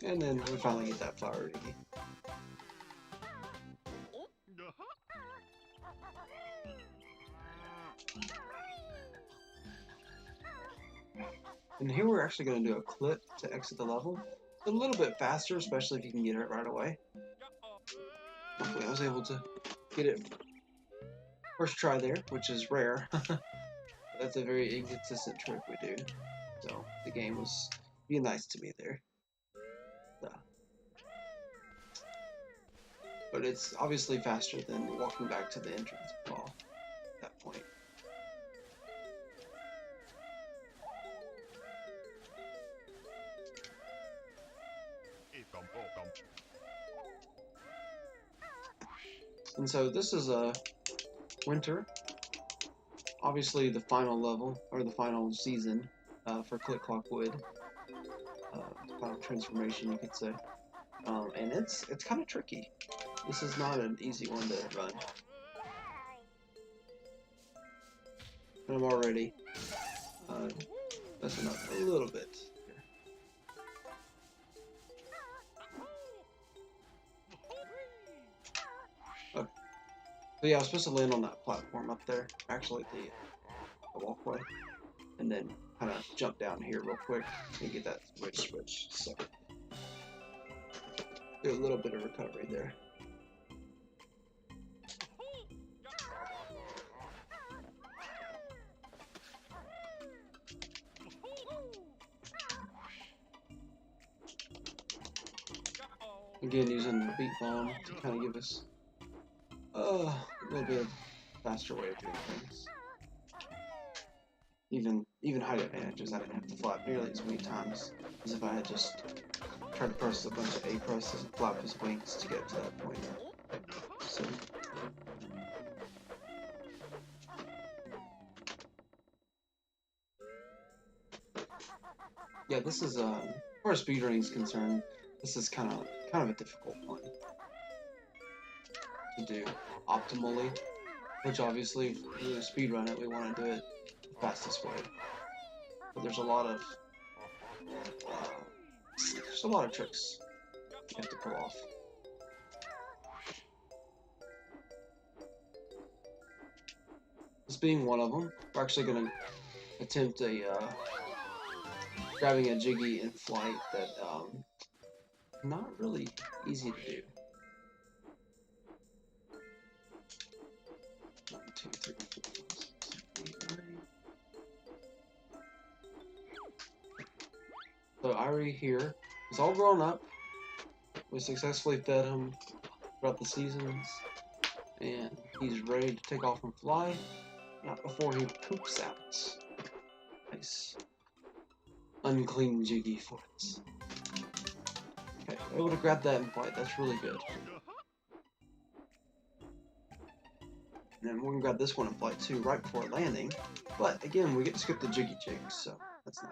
A: And then we finally get that flower Iggy. And here we're actually going to do a clip to exit the level. It's a little bit faster, especially if you can get it right away. Hopefully I was able to get it first try there, which is rare. That's a very inconsistent trick we do. So the game was being nice to me there. But it's obviously faster than walking back to the entrance wall at that point. And so this is a winter, obviously the final level, or the final season for Click Clock Wood. Final transformation, you could say. And it's kind of tricky. This is not an easy one to run. And I'm already messing up a little bit here. Okay. So yeah, I was supposed to land on that platform up there, actually the walkway, and then kind of jump down here real quick and get that switch. So do a little bit of recovery there. Again, using the beat bomb to kind of give us a little bit of faster way of doing things. Even height advantages, I didn't have to flap nearly as many times as if I had just tried to press a bunch of A presses and flap his wings to get to that point. So yeah, this is as far as speedrunning is concerned, this is kind of a difficult one to do optimally. Which obviously, if we're going to speedrun it, we want to do it the fastest way. But there's a lot of tricks you have to pull off. This being one of them, we're actually going to attempt grabbing a Jiggy in flight that not really easy to do. 1, 2, 3, 4, 5, 6, 7, 8, 9. So Irie here is all grown up. We successfully fed him throughout the seasons, and he's ready to take off and fly. Not before he poops out. Nice. Unclean Jiggy foot. Okay, we're able to grab that in flight. That's really good. And then we're gonna grab this one in flight too, right before landing. But again, we get to skip the Jiggy jigs, so that's nice.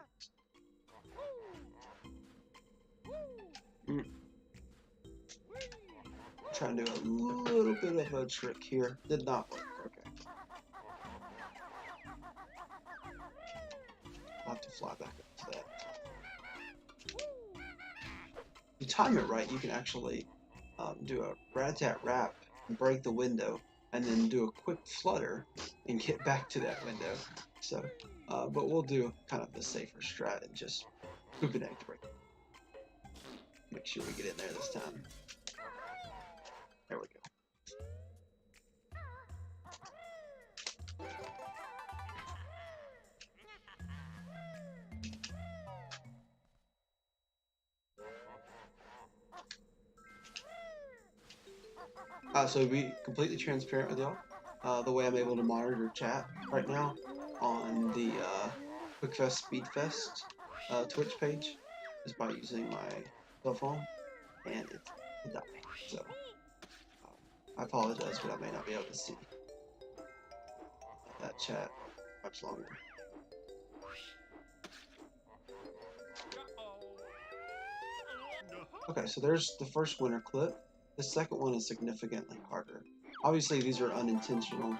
A: Trying to do a little bit of a trick here. Did not work. Okay. I'll have to fly back up to that. If you time it right, you can actually do a rat-tat-rap and break the window, and then do a quick flutter and get back to that window. So, but we'll do kind of the safer strat and just poop an egg to break it. Make sure we get in there this time. There we go. So to be completely transparent with y'all, the way I'm able to monitor chat right now on the QuickFest SpeedFest Twitch page is by using my cell phone, and it's dying. So I apologize, but I may not be able to see that chat much longer. Okay, so there's the first winner clip. The second one is significantly harder. Obviously, these are unintentional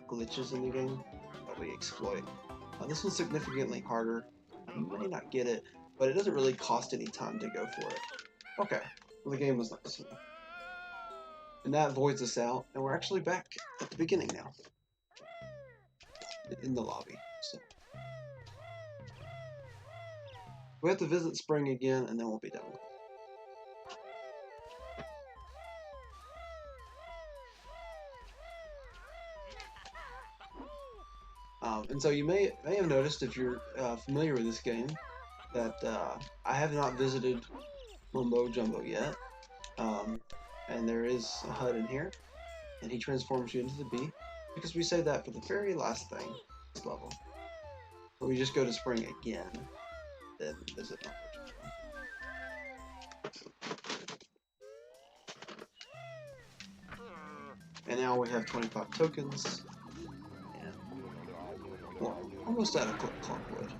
A: glitches in the game that we exploit. This one's significantly harder. You may not get it, but it doesn't really cost any time to go for it. Okay, well, the game was nice. And that voids us out, and we're actually back at the beginning now. In the lobby. So we have to visit Spring again, and then we'll be done with it. And so you may have noticed, if you're familiar with this game, that I have not visited Mumbo Jumbo yet. And there is a HUD in here, and he transforms you into the bee, because we say that for the very last thing, this level. But we just go to Spring again, then visit Mumbo Jumbo. And now we have 25 tokens, and we're almost out of Clockwood.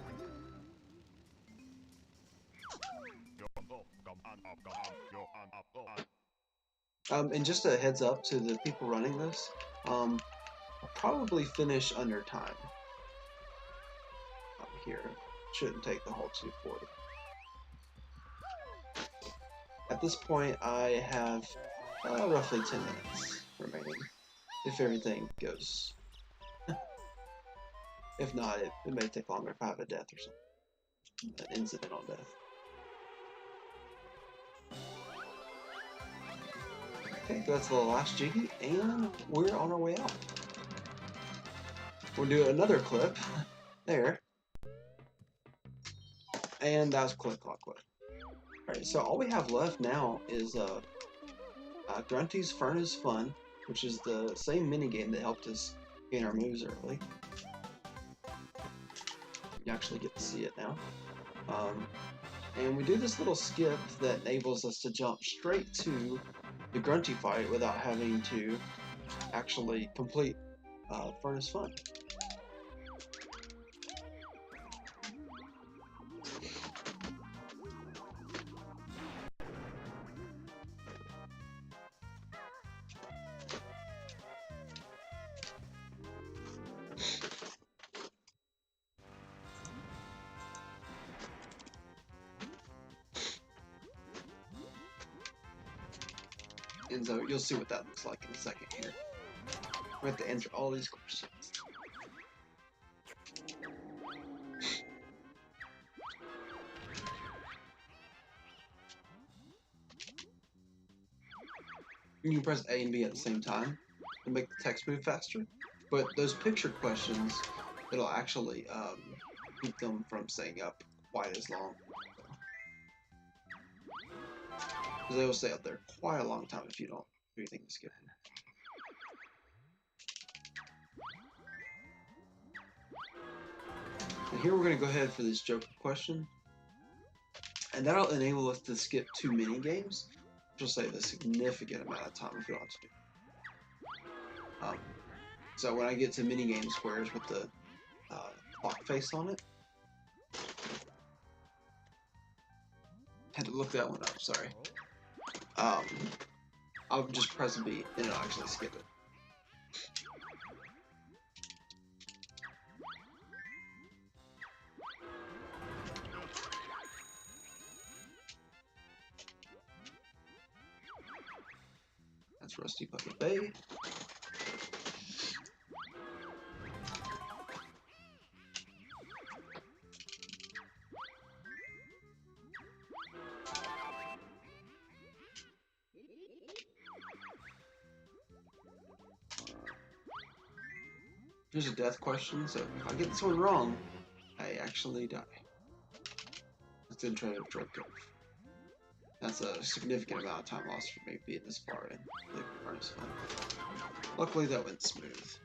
A: And just a heads up to the people running this, I'll probably finish under time. Here, shouldn't take the whole 240. At this point, I have roughly 10 minutes remaining, if everything goes. If not, it may take longer if I have a death or something, an incidental death. Okay, that's the last Jiggy, and we're on our way out. We'll do another clip there, and that was Clockwood. Alright, so all we have left now is Grunty's Furnace Fun, which is the same minigame that helped us gain our moves early. You actually get to see it now. And we do this little skip that enables us to jump straight to the Grunty fight without having to actually complete Furnace Fun. And so you'll see what that looks like in a second here. We have to answer all these questions. You can press A and B at the same time to make the text move faster, but those picture questions, it'll actually keep them from staying up quite as long. Because they will stay up there quite a long time if you don't do anything to skip them. And here we're going to go ahead for this Joker question. And that'll enable us to skip 2 mini games, which will save a significant amount of time if we don't have to do. So when I get to mini game squares with the clock face on it, had to look that one up, sorry. I'll just press B and it'll actually skip it. That's Rusty Bucket Bay. Here's a death question, so if I get this one wrong, I actually die. That's in Train of Drug Cove. That's a significant amount of time lost for me being this far in the Furnace Fun. Luckily that went smooth.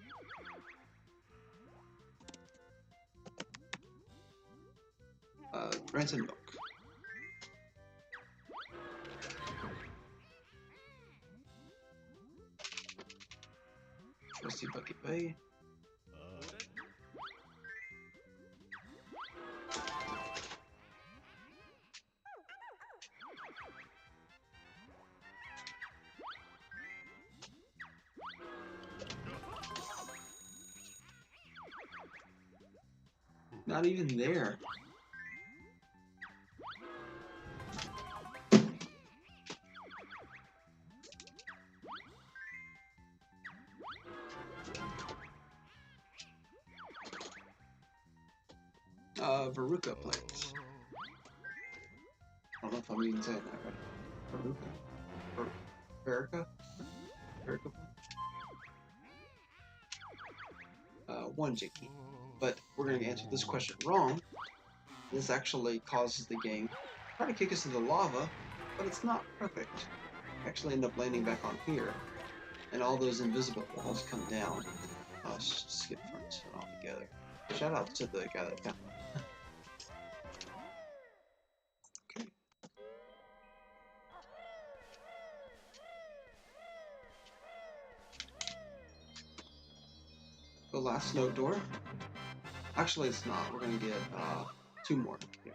A: Rancid Milk. Rusty Bucket Bay. Not even there. Veruca plant. I don't know if I'm even saying that right. Veruca? Veruca? Veruca plant? One Jinky. But we're going to answer this question wrong. This actually causes the game to try to kick us into lava, but it's not perfect. We actually end up landing back on here, and all those invisible walls come down. Let's skip front altogether. Shout out to the guy that found it. Okay. The last snow door. Actually, it's not. We're going to get 2 more here.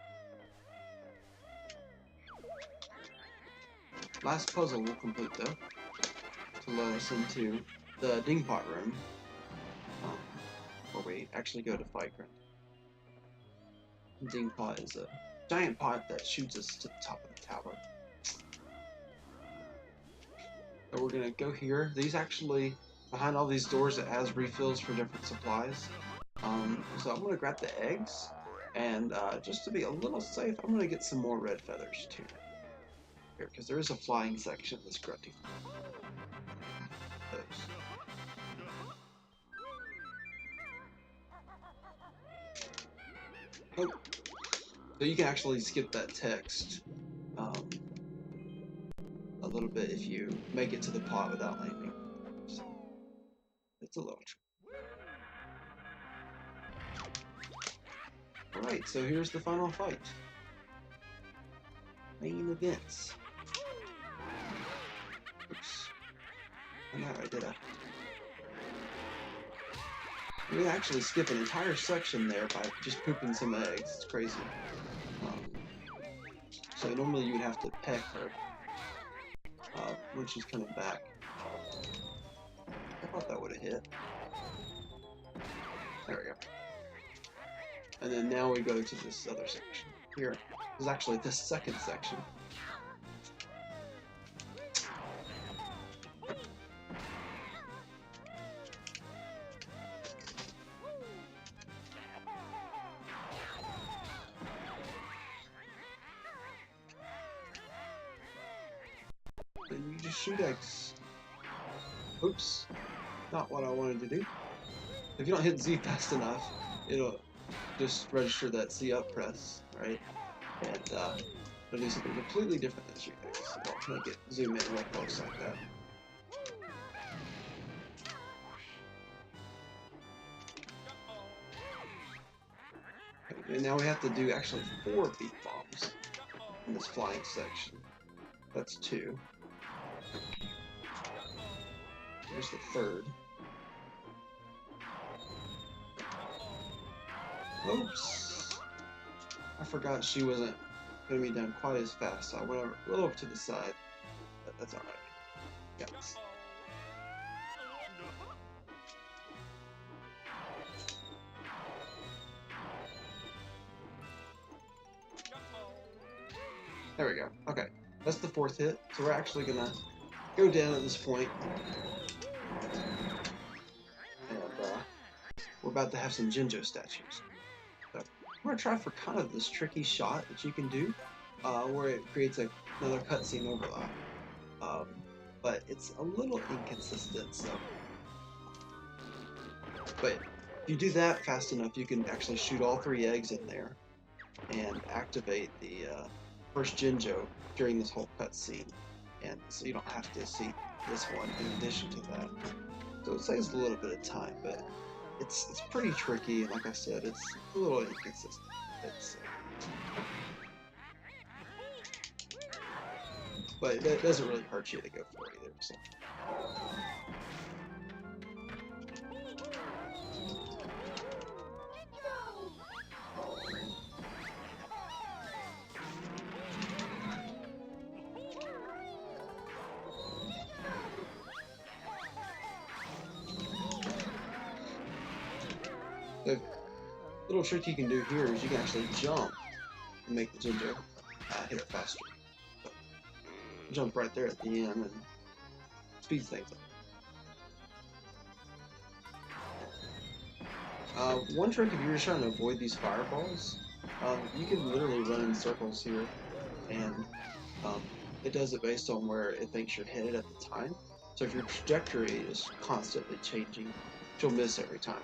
A: Last puzzle we'll complete though, to let us into the Dingpot room, where we actually go to fight Grunt. Dingpot is a giant pot that shoots us to the top of the tower. So we're gonna go here. These actually, behind all these doors, it has refills for different supplies. So I'm gonna grab the eggs, and just to be a little safe, I'm gonna get some more red feathers too. Here, because there is a flying section of this grunty. Oh, so you can actually skip that text a little bit if you make it to the pot without landing. So it's a little trick. Alright, so here's the final fight. Main events. Oops. I'm not right, did I? We actually skip an entire section there by just pooping some eggs. It's crazy. So normally you would have to peck her when she's coming back. I thought that would have hit. There we go. And then now we go to this other section. Here is actually this second section. And you just shoot eggs. Oops. Not what I wanted to do. If you don't hit Z fast enough, it'll just register that Z up press, right? And it'll do something completely different than shoot eggs. So I'll make it zoom in real close like that. Okay, and now we have to do actually 4 beat bombs in this flying section. That's 2. Here's the 3rd. Oops! I forgot she wasn't going to be done quite as fast, so I went over, a little over to the side. But that's alright. Got this. There we go. Okay. That's the 4th hit, so we're actually going to go down at this point. And we're about to have some Jinjo statues. So I'm going to try for kind of this tricky shot that you can do, where it creates another cutscene overlap. But it's a little inconsistent, so. But if you do that fast enough, you can actually shoot all 3 eggs in there and activate the first Jinjo during this whole cutscene. And so you don't have to see this one in addition to that. So it saves a little bit of time, but it's pretty tricky. Like I said, it's a little inconsistent. But that doesn't really hurt you to go for it either. So. The little trick you can do here is you can actually jump and make the Jinjo hit it faster. So, jump right there at the end and speeds things up. One trick, if you're just trying to avoid these fireballs, you can literally run in circles here, and um, it does it based on where it thinks you're headed at the time. So if your trajectory is constantly changing, you'll miss every time,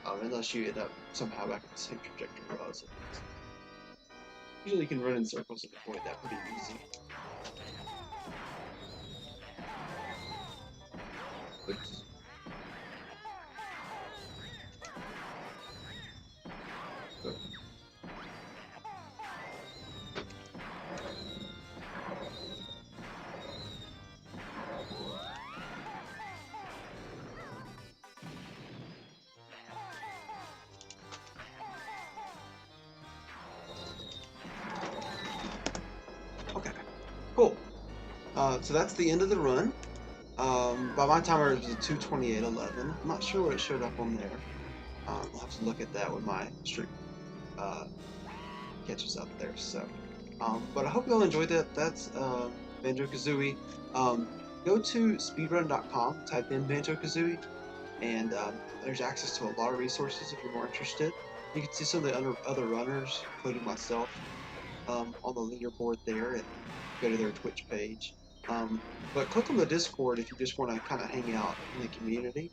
A: unless you end up somehow back at the same trajectory it was. Usually you can run in circles and avoid that pretty easy. Oops. Okay, cool. So that's the end of the run. By my timer, it was a 2:28:11. I'm not sure what it showed up on there. I'll have to look at that when my streak uh, catches up there. So, but I hope you all enjoyed that. That's Banjo-Kazooie. Go to speedrun.com, type in Banjo-Kazooie, and there's access to a lot of resources if you're more interested. You can see some of the other runners, including myself, on the leaderboard there, and go to their Twitch page. But click on the Discord if you just want to kind of hang out in the community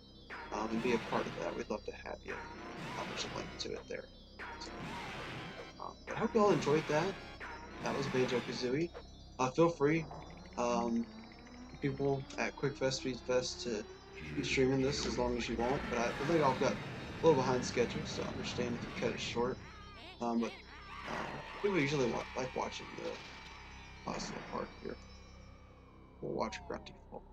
A: and be a part of that. We'd love to have you. There's a link to it there. So, but I hope you all enjoyed that. That was Banjo-Kazooie. Feel free, people at QuickFest SpeedFest, to keep streaming this as long as you want. But I think I've got a little behind schedule, so I understand if you cut it short. But people usually like watching the positive part here. We'll watch Grunty fall.